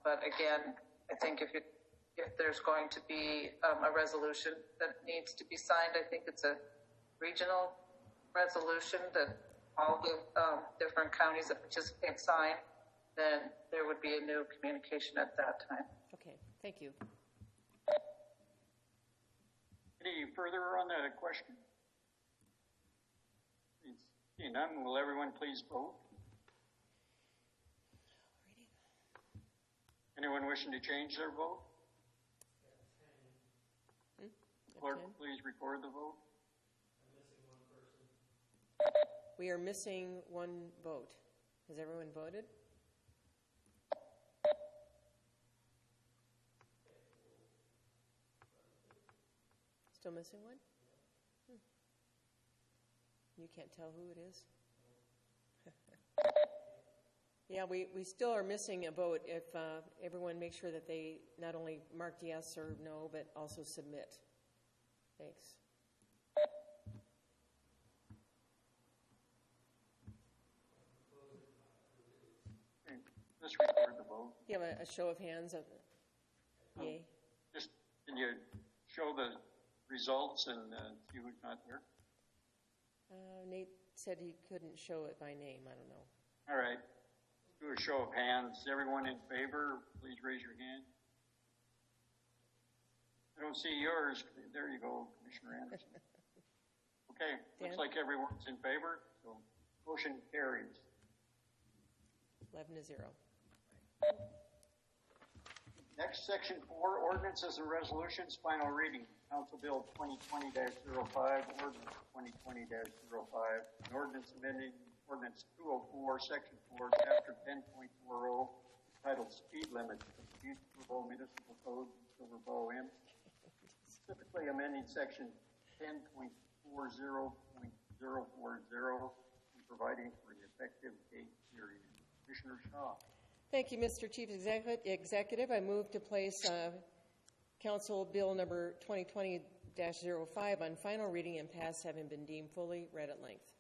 But again, I think if there's going to be a resolution that needs to be signed, I think it's a regional resolution that all the different counties that participate sign, then there would be a new communication at that time. Okay, thank you. Any further on that question? Seeing none, will everyone please vote? Anyone wishing to change their vote? Clerk, please record the vote. We are missing one vote. Has everyone voted? Still missing one? You can't tell who it is? Yeah, we still are missing a vote. If everyone makes sure that they not only mark yes or no, but also submit. Thanks. Let's record the vote. You have a show of hands of yay. Just can you show the results and see who's not there? Nate said he couldn't show it by name. I don't know. All right. Let's do a show of hands. Everyone in favor, please raise your hand. I don't see yours. There you go, Commissioner Anderson. Okay, looks like everyone's in favor, so motion carries. 11-0. Next, Section 4, Ordinances and Resolutions, final reading. Council Bill 2020-05, Ordinance 2020-05, an ordinance amending Ordinance 204, Section 4, Chapter 10.40, titled Speed Limits of the Butte-Silver Municipal Code, Silver Bow M, specifically amending Section 10.40.040 and providing for the effective date period. Commissioner Shaw. Thank you, Mr. Chief Executive. I move to place Council Bill number 2020-05 on final reading and pass, having been deemed fully read at length.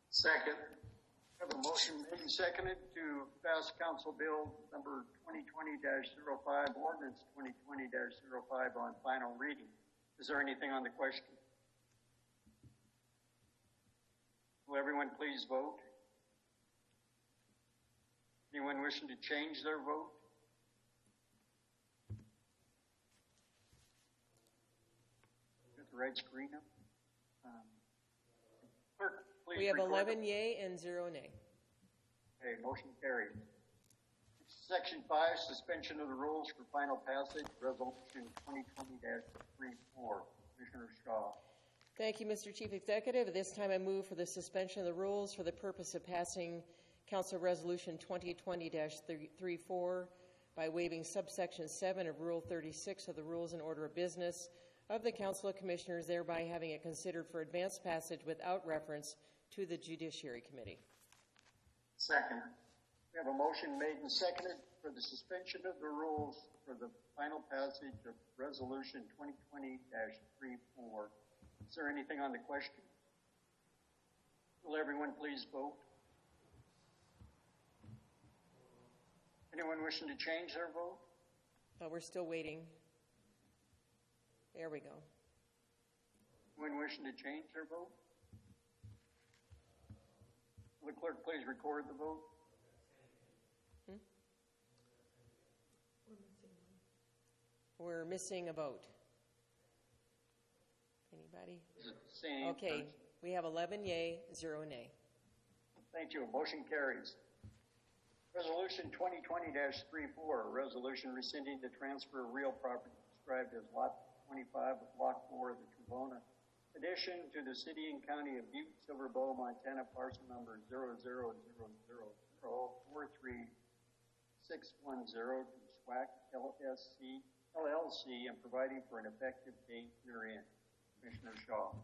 Second. I have a motion made and seconded to pass Council Bill number 2020-05, Ordinance 2020-05 on final reading. Is there anything on the question? Will everyone please vote? Anyone wishing to change their vote? Get the right screen up. Clerk, please. We have record 11 yay and 0 nay. Okay, motion carried. Section 5, suspension of the rules for final passage, Resolution 2020-34. Commissioner Shaw. Thank you, Mr. Chief Executive. At this time, I move for the suspension of the rules for the purpose of passing Council Resolution 2020-34 by waiving subsection 7 of Rule 36 of the Rules and Order of Business of the Council of Commissioners, thereby having it considered for advanced passage without reference to the Judiciary Committee. Second. We have a motion made and seconded for the suspension of the rules for the final passage of Resolution 2020-34. Is there anything on the question? Will everyone please vote? Anyone wishing to change their vote? We're still waiting. There we go. Anyone wishing to change their vote? Will the clerk please record the vote? We're missing a vote. Anybody? Is it the same? Okay, we have 11 yay, 0 nay. Thank you. Motion carries. Resolution 2020-34, a resolution rescinding the transfer of real property described as Lot 25 of Block 4 of the Trevona addition to the City and County of Butte-Silver, Montana, parcel number 000043610 to SWAC LLC and providing for an effective date herein. Commissioner Shaw.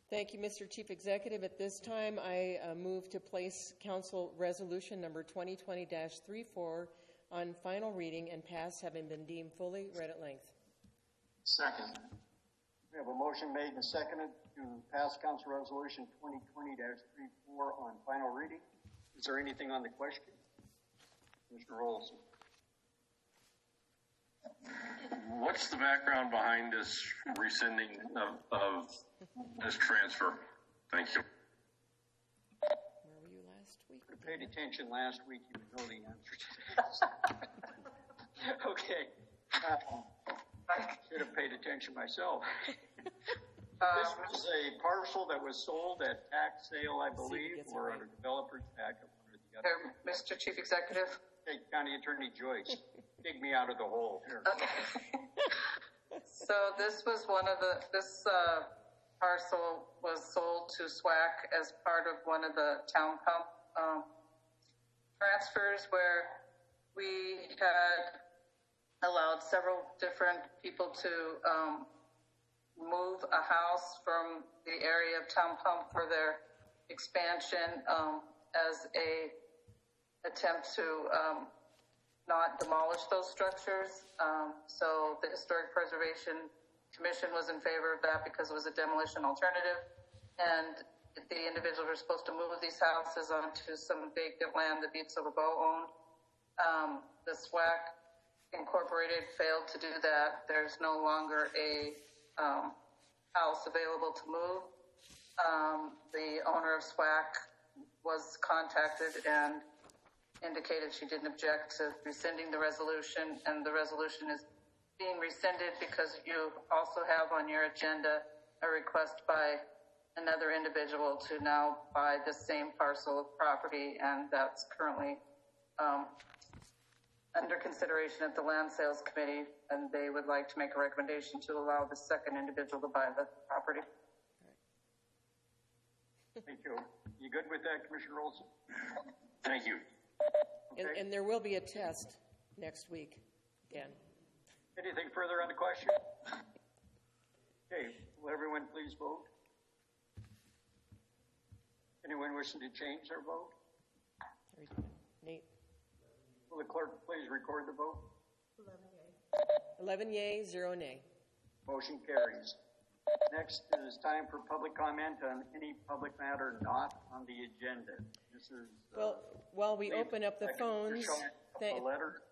Thank you, Mr. Chief Executive. At this time, I move to place Council Resolution number 2020-34 on final reading and pass, having been deemed fully read at length. Second. We have a motion made and seconded to pass Council Resolution 2020-34 on final reading. Is there anything on the question? Mr. Olson. What's the background behind this rescinding of this transfer? Thank you. Where were you last week? If you paid attention last week, you would know the answer to that. Okay. I should have paid attention myself. This was a parcel that was sold at tax sale, I believe, or under developer's packet. Mr. Chief Executive. Hey, County Attorney Joyce, dig me out of the hole here. Okay. So this was one of the, this parcel was sold to SWAC as part of one of the town pump transfers, where we had allowed several different people to move a house from the area of town pump for their expansion as a attempt to not demolish those structures. So the Historic Preservation Commission was in favor of that because it was a demolition alternative, and the individuals were supposed to move these houses onto some vacant land that Butte-Silver owned. The SWAC Incorporated failed to do that. There's no longer a house available to move. The owner of SWAC was contacted and indicated she didn't object to rescinding the resolution, and the resolution is being rescinded because you also have on your agenda a request by another individual to now buy the same parcel of property, and that's currently under consideration at the Land Sales Committee, and they would like to make a recommendation to allow the second individual to buy the property. Thank you. You good with that, Commissioner Olson? Thank you. Okay. And there will be a test next week, Dan. Anything further on the question? Okay, will everyone please vote? Anyone wishing to change their vote? Nate? Will the clerk please record the vote? 11 yea, 0 nay. Motion carries. Next is time for public comment on any public matter not on the agenda. This is well, while we open up the phones,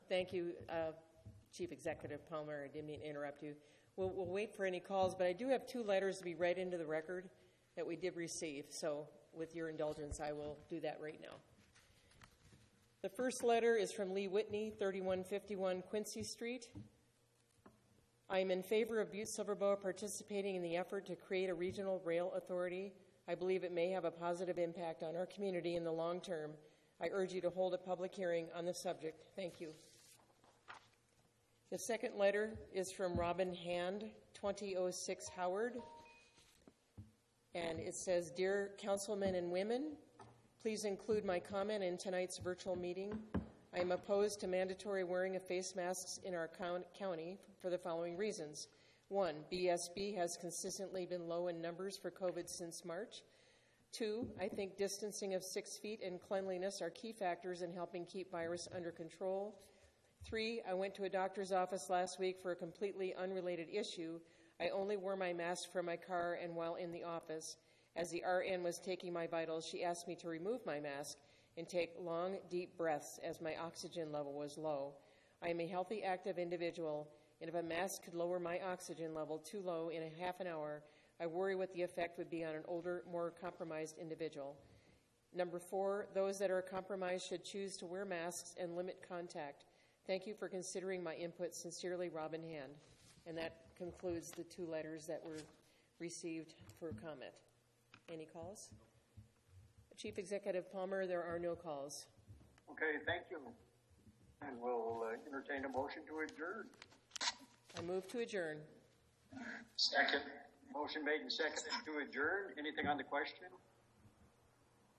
thank you, Chief Executive Palmer. I didn't mean to interrupt you. We'll wait for any calls, but I do have 2 letters to be read into the record that we did receive. So with your indulgence, I will do that right now. The first letter is from Lee Whitney, 3151 Quincy Street. I am in favor of Butte-Silver participating in the effort to create a regional rail authority. I believe it may have a positive impact on our community in the long term. I urge you to hold a public hearing on the subject. Thank you. The second letter is from Robin Hand, 2006 Howard. And it says, Dear councilmen and women, please include my comment in tonight's virtual meeting. I am opposed to mandatory wearing of face masks in our county for the following reasons. 1, BSB has consistently been low in numbers for COVID since March. 2, I think distancing of 6 feet and cleanliness are key factors in helping keep virus under control. 3, I went to a doctor's office last week for a completely unrelated issue. I only wore my mask from my car and while in the office. As the RN was taking my vitals, she asked me to remove my mask and take long, deep breaths as my oxygen level was low. I am a healthy, active individual, and if a mask could lower my oxygen level too low in a half an hour, I worry what the effect would be on an older, more compromised individual. Number 4, those that are compromised should choose to wear masks and limit contact. Thank you for considering my input. Sincerely, Robin Hand. And that concludes the 2 letters that were received for comment. Any calls? Chief Executive Palmer, there are no calls. Okay, thank you. And we'll entertain a motion to adjourn. I move to adjourn. Second. Motion made and seconded to adjourn. Anything on the question?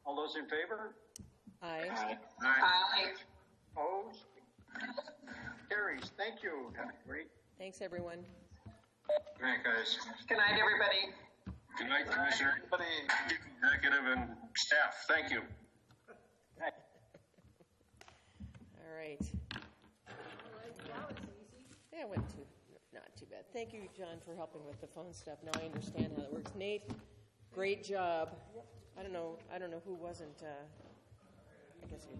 All those in favor? Aye. Aye. Aye. Opposed? Carries. Thank you. Great. Thanks, everyone. Good night, guys. Good night, everybody. Good night, Commissioner, Executive, and staff. Thank you. All right. Yeah, it went not too bad. Thank you, John, for helping with the phone stuff. Now I understand how it works. Nate, great job. I don't know who wasn't. I guess you